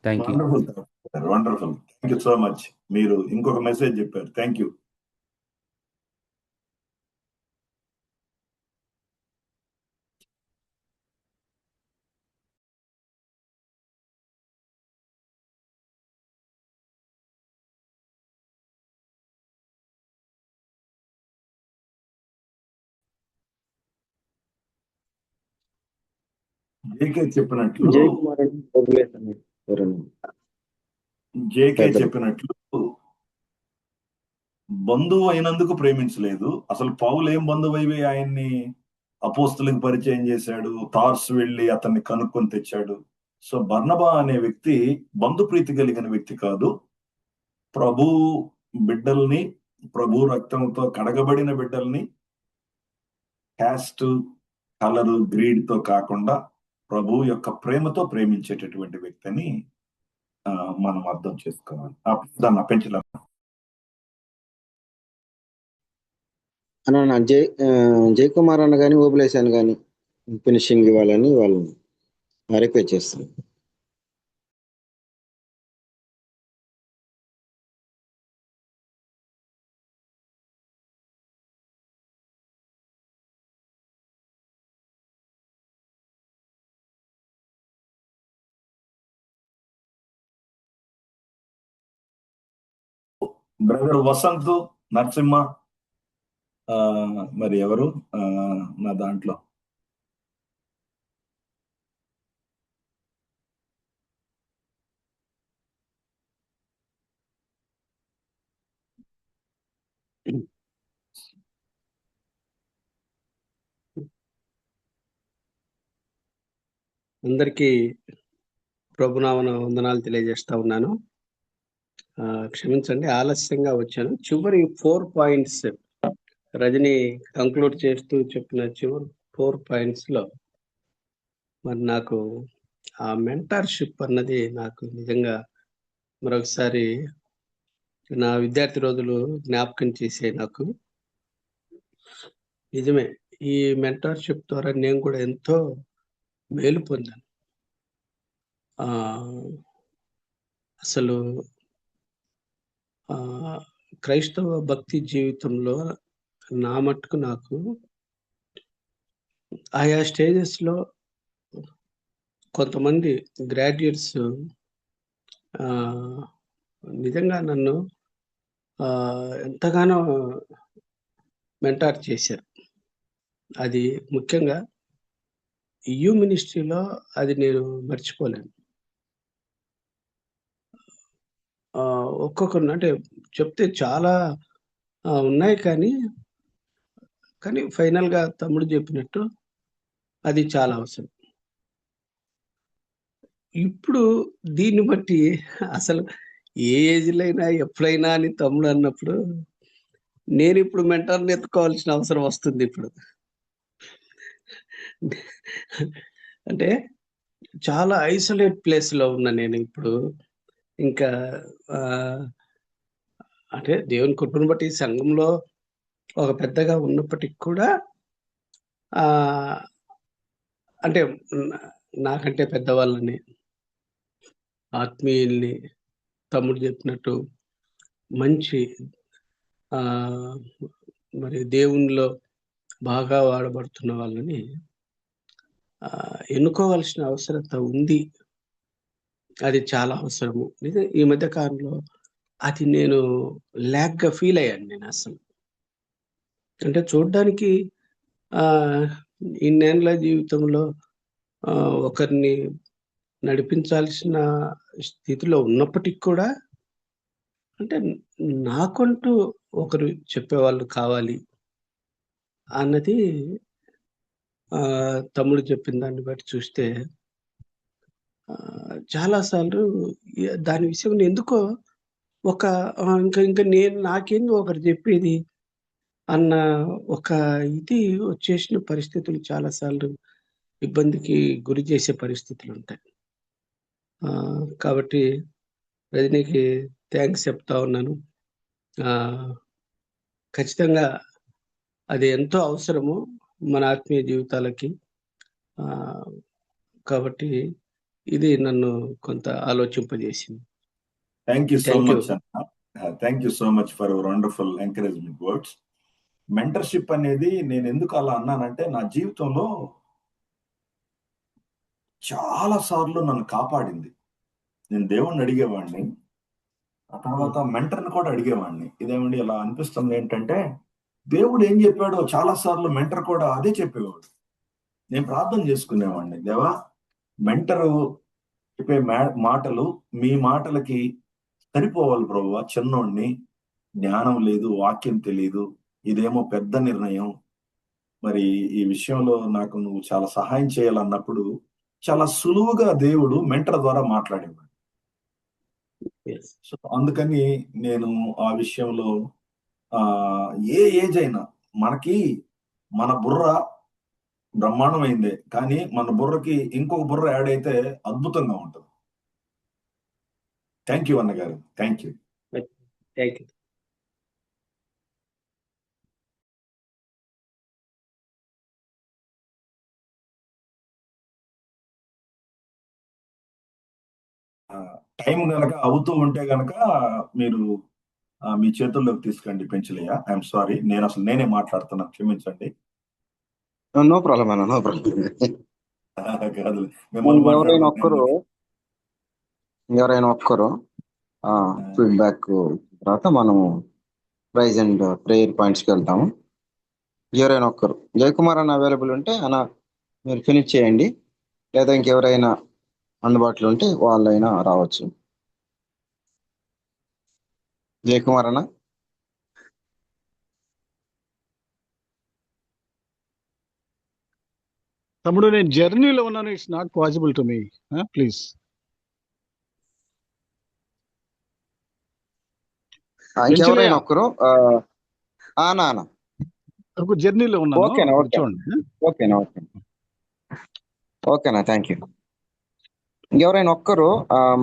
thank you. Wonderful, wonderful. Thank you so much. మీరు ఇంకొక మెసేజ్ చెప్పారు. Thank you. జేకే చెప్పినట్లు జై కుమార్ అని వదిలేసాను ఎవరన్నా. జేకే పెద్దలు. చెప్పినట్లు బంధువు అయినందుకు ప్రేమించలేదు. అసలు పౌలు ఏం బంధువైవి ఆయన్ని అపోస్తులకు పరిచయం చేశాడు, తార్సు వెళ్ళి అతన్ని కనుక్కొని తెచ్చాడు. సో బర్నబా అనే వ్యక్తి బంధుప్రీతి కలిగిన వ్యక్తి కాదు. ప్రభు బిడ్డల్ని, ప్రభు రక్తంతో కడగబడిన బిడ్డల్ని క్యాస్ట్, కలరు, గ్రీడ్ తో కాకుండా ప్రభు యొక్క ప్రేమతో ప్రేమించేటటువంటి వ్యక్తి అని మనం అర్థం చేసుకోవాలి. దాన్ని పెంచలేం. అన్న జై కుమార్ అన్న కానీ ఓబులేసాను కానీ ఫినిషింగ్ ఇవ్వాలని వాళ్ళు రిక్వెస్ట్ చేస్తారు. బ్రదర్ వసంత్, నరసింహ, మరి ఎవరు నా దాంట్లో అందరికీ ప్రభునామన వందనాలు తెలియజేస్తా ఉన్నాను. క్షమించండి, ఆలస్యంగా వచ్చాను. చివరి 4 పాయింట్స్ రజని కంక్లూడ్ చేస్తూ చెప్పిన చివరి 4 పాయింట్స్‌లో మరి నాకు ఆ మెంటార్‌షిప్ అన్నది నాకు నిజంగా మరొకసారి నా విద్యార్థి రోజులు జ్ఞాపకం చేసాయి నాకు. నిజమే. ఈ మెంటార్‌షిప్ ద్వారా నేను కూడా ఎంతో మేలు పొందాను. అసలు క్రైస్తవ భక్తి జీవితంలో నా మట్టుకు నాకు ఆయా స్టేజెస్‌లో కొంతమంది గ్రాడ్యుయేట్స్ నిజంగా నన్ను ఎంతగానో మెంటార్ చేశారు. అది ముఖ్యంగా యూ మినిస్ట్రీలో అది నేను మర్చిపోలేను. ఒక్కొక్కరిని అంటే చెప్తే చాలా ఉన్నాయి, కానీ ఫైనల్‌గా తమ్ముడు చెప్పినట్టు అది చాలా అవసరం. ఇప్పుడు దీన్ని బట్టి అసలు ఏ ఏజ్‌లో అయినా, ఎప్పుడైనా అని తమ్ముడు అన్నప్పుడు నేనిప్పుడు మెంటార్‌ని ఎత్తుకోవాల్సిన అవసరం వస్తుంది ఇప్పుడు. అంటే చాలా ఐసోలేట్ ప్లేస్‌లో ఉన్నా నేను ఇప్పుడు. ఇంకా అంటే దేవుని కృపను బట్టి సంఘంలో ఒక పెద్దగా ఉన్నప్పటికి కూడా అంటే నాకంటే పెద్దవాళ్ళని, ఆత్మీయుల్ని తమ్ముడు చెప్పినట్టు మంచి మరి దేవునిలో బాగా వాడబడుతున్న వాళ్ళని ఎన్నుకోవాల్సిన అవసరత ఉంది. అది చాలా అవసరము. ఈ మధ్య కాలంలో అది నేను ల్యాక్‌గా ఫీల్ అయ్యాను నేను అసలు. అంటే చూడ్డానికి ఇన్నేండ్ల జీవితంలో ఒకరిని నడిపించాల్సిన స్థితిలో ఉన్నప్పటికి కూడా అంటే నాకంటూ ఒకరు చెప్పేవాళ్ళు కావాలి అన్నది తమ్ముడు చెప్పిన దాన్ని బట్టి చూస్తే చాలా సార్లు దాని విషయంలో ఎందుకో ఒక ఇంకా నేను నాకేంది ఒకరు చెప్పేది అన్న ఒక ఇది వచ్చేసిన పరిస్థితులు చాలా సార్లు ఇబ్బందికి గురి చేసే పరిస్థితులు ఉంటాయి. కాబట్టి రజనీకి థ్యాంక్స్ చెప్తా ఉన్నాను. ఖచ్చితంగా అది ఎంతో అవసరము మన ఆత్మీయ జీవితాలకి. కాబట్టి ఇది నన్ను కొంత ఆలోచింపజేసింది. థ్యాంక్ యూ సో మచ్ అన్న. Thank you so much for your wonderful encouragement words. Mentorship అనేది నేను ఎందుకు అలా అన్నానంటే నా జీవితంలో చాలా సార్లు నన్ను కాపాడింది. నేను దేవుణ్ణి అడిగేవాడిని, ఆ తర్వాత మెంటర్ని కూడా అడిగేవాడిని. ఇదేమండి ఇలా అనిపిస్తుంది ఏంటంటే దేవుడు ఏం చెప్పాడో చాలా సార్లు మెంటర్ కూడా అదే చెప్పేవాడు. నేను ప్రార్థన చేసుకునేవాడిని, దేవా మెంటరు చెప్పే మాటలు మీ మాటలకి సరిపోవాలి ప్రభువా, చిన్నోడిని, జ్ఞానం లేదు, వాక్యం తెలియదు, ఇదేమో పెద్ద నిర్ణయం, మరి ఈ విషయంలో నాకు నువ్వు చాలా సహాయం చేయాలన్నప్పుడు చాలా సులువుగా దేవుడు మెంటర్ ద్వారా మాట్లాడేవాడు. సో అందుకని నేను ఆ విషయంలో ఏ ఏజ్ అయినా మనకి మన బుర్ర బ్రహ్మాండమైందే, కానీ మన బుర్రకి ఇంకొక బుర్ర యాడ్ అయితే అద్భుతంగా ఉంటుంది. థ్యాంక్ యూ అన్నగారు. Thank you. Thank you. Time గనక అవుతూ ఉంటే గనక మీరు మీ చేతుల్లోకి తీసుకండి పెంచలయ్య. ఐఎమ్ సారీ, నేనే మాట్లాడుతున్నాను, క్షమించండి. నో ప్రాబ్లం అన్న, నో ప్రాబ్లం. కాదు, మిమ్మల్ని ఎవరైనా ఒక్కరు ఫీడ్బ్యాక్ తర్వాత మనము ప్రైజ్ అండ్ ప్రేయర్ పాయింట్స్కి వెళ్తాము. ఎవరైనా ఒక్కరు, జయకుమార్ అన్న అవైలబుల్ ఉంటే అన్న మీరు ఫినిష్ చేయండి, లేదా ఇంకెవరైనా అందుబాటులో ఉంటే వాళ్ళైనా రావచ్చు. జయకుమార్ అన్న. తమ్ముడు నేను జర్నీలో ఉన్నాను, it's not possible to me, please. ఇంకెవరైనా ఒక్కరు నాన్న జర్నీలో ఉన్నాను, ఓకేనా ఓకే చూడండి. ఓకేనా ఓకే ఓకేనా, థ్యాంక్ యూ. ఇంకెవరైనా ఒక్కరు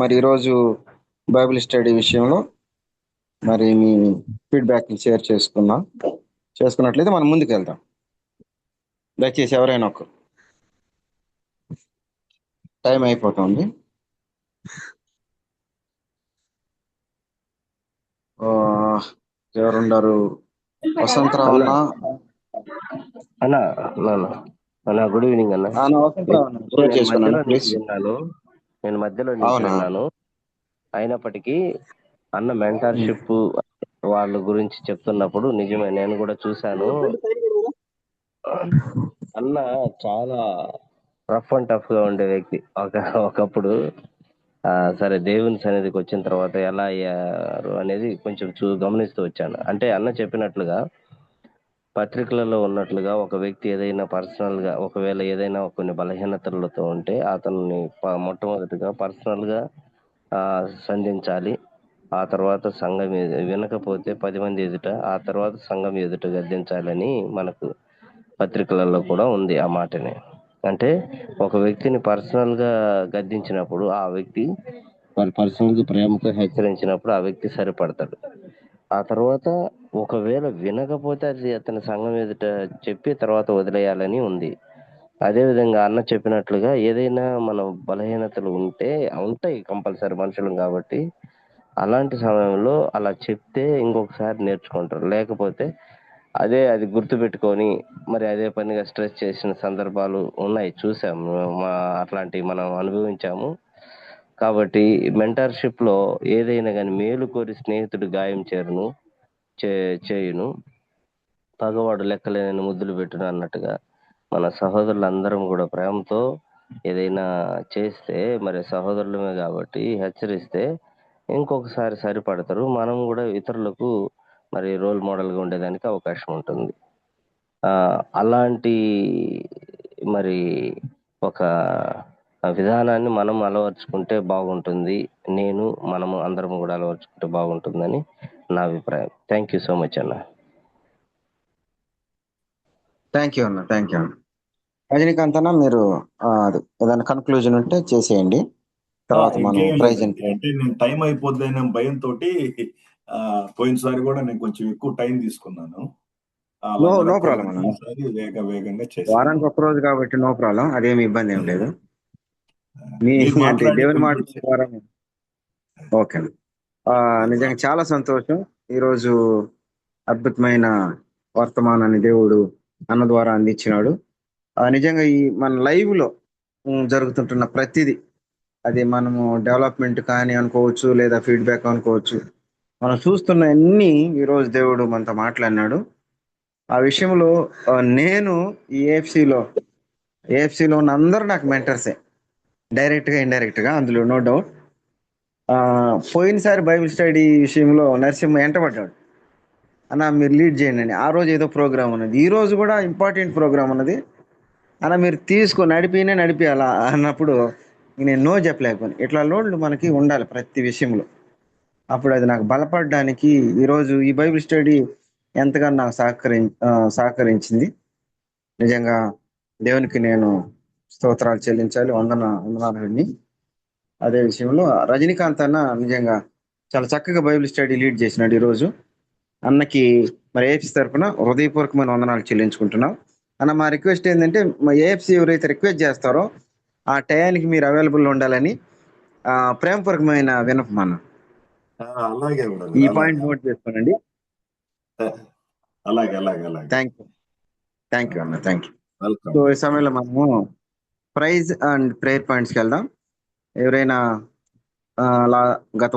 మరి ఈరోజు బైబిల్ స్టడీ విషయంలో మరి మీ ఫీడ్బ్యాక్ షేర్ చేసుకున్నట్లయితే మనం ముందుకు వెళ్దాం. దయచేసి ఎవరైనా ఒక్కరు, టైం అయిపోతుంది. ఎవరున్నారు? వసంతరావు అన్న. అన్నా అన్నా గుడ్ ఈవినింగ్ అన్న. వసంతరావు అన్న ప్రూవ్ చేసుకున్నాను ప్లీజ్. నేను మధ్యలో నుంచి విన్నాను. అయినప్పటికీ అన్న మెంటర్షిప్ వాళ్ళ గురించి చెప్తున్నప్పుడు నిజమే, నేను కూడా చూశాను. అన్న చాలా రఫ్ అండ్ టఫ్ గా ఉండే వ్యక్తి ఒకప్పుడు. సరే, దేవుని సన్నిధికి వచ్చిన తర్వాత ఎలా అయ్యారు అనేది కొంచెం గమనిస్తూ వచ్చాను. అంటే అన్న చెప్పినట్లుగా పత్రికలలో ఉన్నట్లుగా ఒక వ్యక్తి ఏదైనా పర్సనల్ గా ఒకవేళ ఏదైనా కొన్ని బలహీనతలతో ఉంటే అతన్ని మొట్టమొదటిగా పర్సనల్ గా సంధించాలి. ఆ తర్వాత సంఘం వినకపోతే 10 మంది ఎదుట, ఆ తర్వాత సంఘం ఎదుట గద్దించాలని మనకు పత్రికలలో కూడా ఉంది ఆ మాటని. అంటే ఒక వ్యక్తిని పర్సనల్ గా గద్దించినప్పుడు ఆ వ్యక్తి పర్సనల్ గా ప్రేమతో హెచ్చరించినప్పుడు ఆ వ్యక్తి సరిపడతాడు. ఆ తర్వాత ఒకవేళ వినకపోతే అది అతని సంఘం ఎదుట చెప్పి తర్వాత వదిలేయాలని ఉంది. అదేవిధంగా అన్న చెప్పినట్లుగా ఏదైనా మన బలహీనతలు ఉంటాయి కంపల్సరీ, మనుషులం కాబట్టి అలాంటి సమయంలో అలా చెప్తే ఇంకొకసారి నేర్చుకుంటారు. లేకపోతే అది గుర్తు పెట్టుకొని మరి అదే పనిగా స్ట్రెస్ చేసిన సందర్భాలు ఉన్నాయి, చూసాము, అట్లాంటివి మనం అనుభవించాము. కాబట్టి మెంటర్షిప్ లో ఏదైనా కానీ మేలు కోరి స్నేహితుడు గాయం చేయును, పగవాడు లెక్కలేని ముద్దులు పెట్టును అన్నట్టుగా మన సహోదరులందరం కూడా ప్రేమతో ఏదైనా చేస్తే మరి సహోదరులమే కాబట్టి హెచ్చరిస్తే ఇంకొకసారి సరిపడతారు. మనం కూడా ఇతరులకు మరి రోల్ మోడల్ గా ఉండేదానికి అవకాశం ఉంటుంది. అలాంటి మరి ఒక విధానాన్ని మనం అలవర్చుకుంటే బాగుంటుంది. మనము అందరం కూడా అలవర్చుకుంటే బాగుంటుందని నా అభిప్రాయం. థ్యాంక్ యూ సో మచ్ అన్న. థ్యాంక్ యూ అన్న. రజనీకాంత్ అన్న, మీరు ఏదైనా కన్క్లూజన్ ఉంటే చేసేయండి, తర్వాత మనం ప్రైజ్ అంటే నేను టైం అయిపోద్ది భయంతో పోయినసారి కూడా నేను కొంచెం ఎక్కువ టైం తీసుకున్నాను. నో ప్రాబ్లం అన్న. వేగంగా వారానికి ఒక రోజు కాబట్టి నో ప్రాబ్లం, అదేమి ఇబ్బంది ఏం లేదు. అంటే దేవుని మాట ద్వారా ఓకే. నిజంగా చాలా సంతోషం. ఈరోజు అద్భుతమైన వర్తమానాన్ని దేవుడు అన్న ద్వారా అందించినాడు. నిజంగా ఈ మన లైవ్ లో జరుగుతుంటున్న ప్రతిదీ, అది మనము డెవలప్మెంట్ కానీ అనుకోవచ్చు, లేదా ఫీడ్బ్యాక్ అనుకోవచ్చు, మనం చూస్తున్న అన్ని ఈరోజు దేవుడు మనతో మాట్లాడినాడు. ఆ విషయంలో నేను ఈ ఏఎఫ్సిలో ఉన్న అందరూ నాకు మెంటర్సే, డైరెక్ట్ గా ఇండైరెక్ట్ గా, అందులో నో డౌట్. పోయినసారి బైబిల్ స్టడీ విషయంలో నరసింహ వెంటబడ్డాడు, అన్న మీరు లీడ్ చేయండి అని. ఆ రోజు ఏదో ప్రోగ్రామ్ ఉన్నది, ఈ రోజు కూడా ఇంపార్టెంట్ ప్రోగ్రామ్ ఉన్నది అన్న, మీరు నడిపియాలా అన్నప్పుడు నేను నో చెప్పలేకపోయాను. ఇట్లా లోడ్లు మనకి ఉండాలి ప్రతి విషయంలో. అప్పుడు అది నాకు బలపడడానికి ఈరోజు ఈ బైబిల్ స్టడీ ఎంతగానో నాకు సహకరించింది. నిజంగా దేవునికి నేను స్తోత్రాలు చెల్లించాలి, వందనాలు. అదే విషయంలో రజనీకాంత్ అన్న నిజంగా చాలా చక్కగా బైబిల్ స్టడీ లీడ్ చేసినాడు ఈరోజు. అన్నకి మరి ఏఎఫ్సి తరఫున హృదయపూర్వకమైన వందనాలు చెల్లించుకుంటున్నాం. అన్న, మా రిక్వెస్ట్ ఏంటంటే, మా ఏఎఫ్సి ఎవరైతే రిక్వెస్ట్ చేస్తారో ఆ టయానికి మీరు అవైలబుల్ ఉండాలని ప్రేమపూర్వకమైన వినపం అన్న. అలాగే ఈ పాయింట్ నోట్ చేసుకోనండి. అలాగే థ్యాంక్ యూ అన్న. సో ఈ సమయంలో మనము ప్రైజ్ అండ్ ప్రేయర్ పాయింట్స్కి వెళ్దాం. ఎవరైనా గత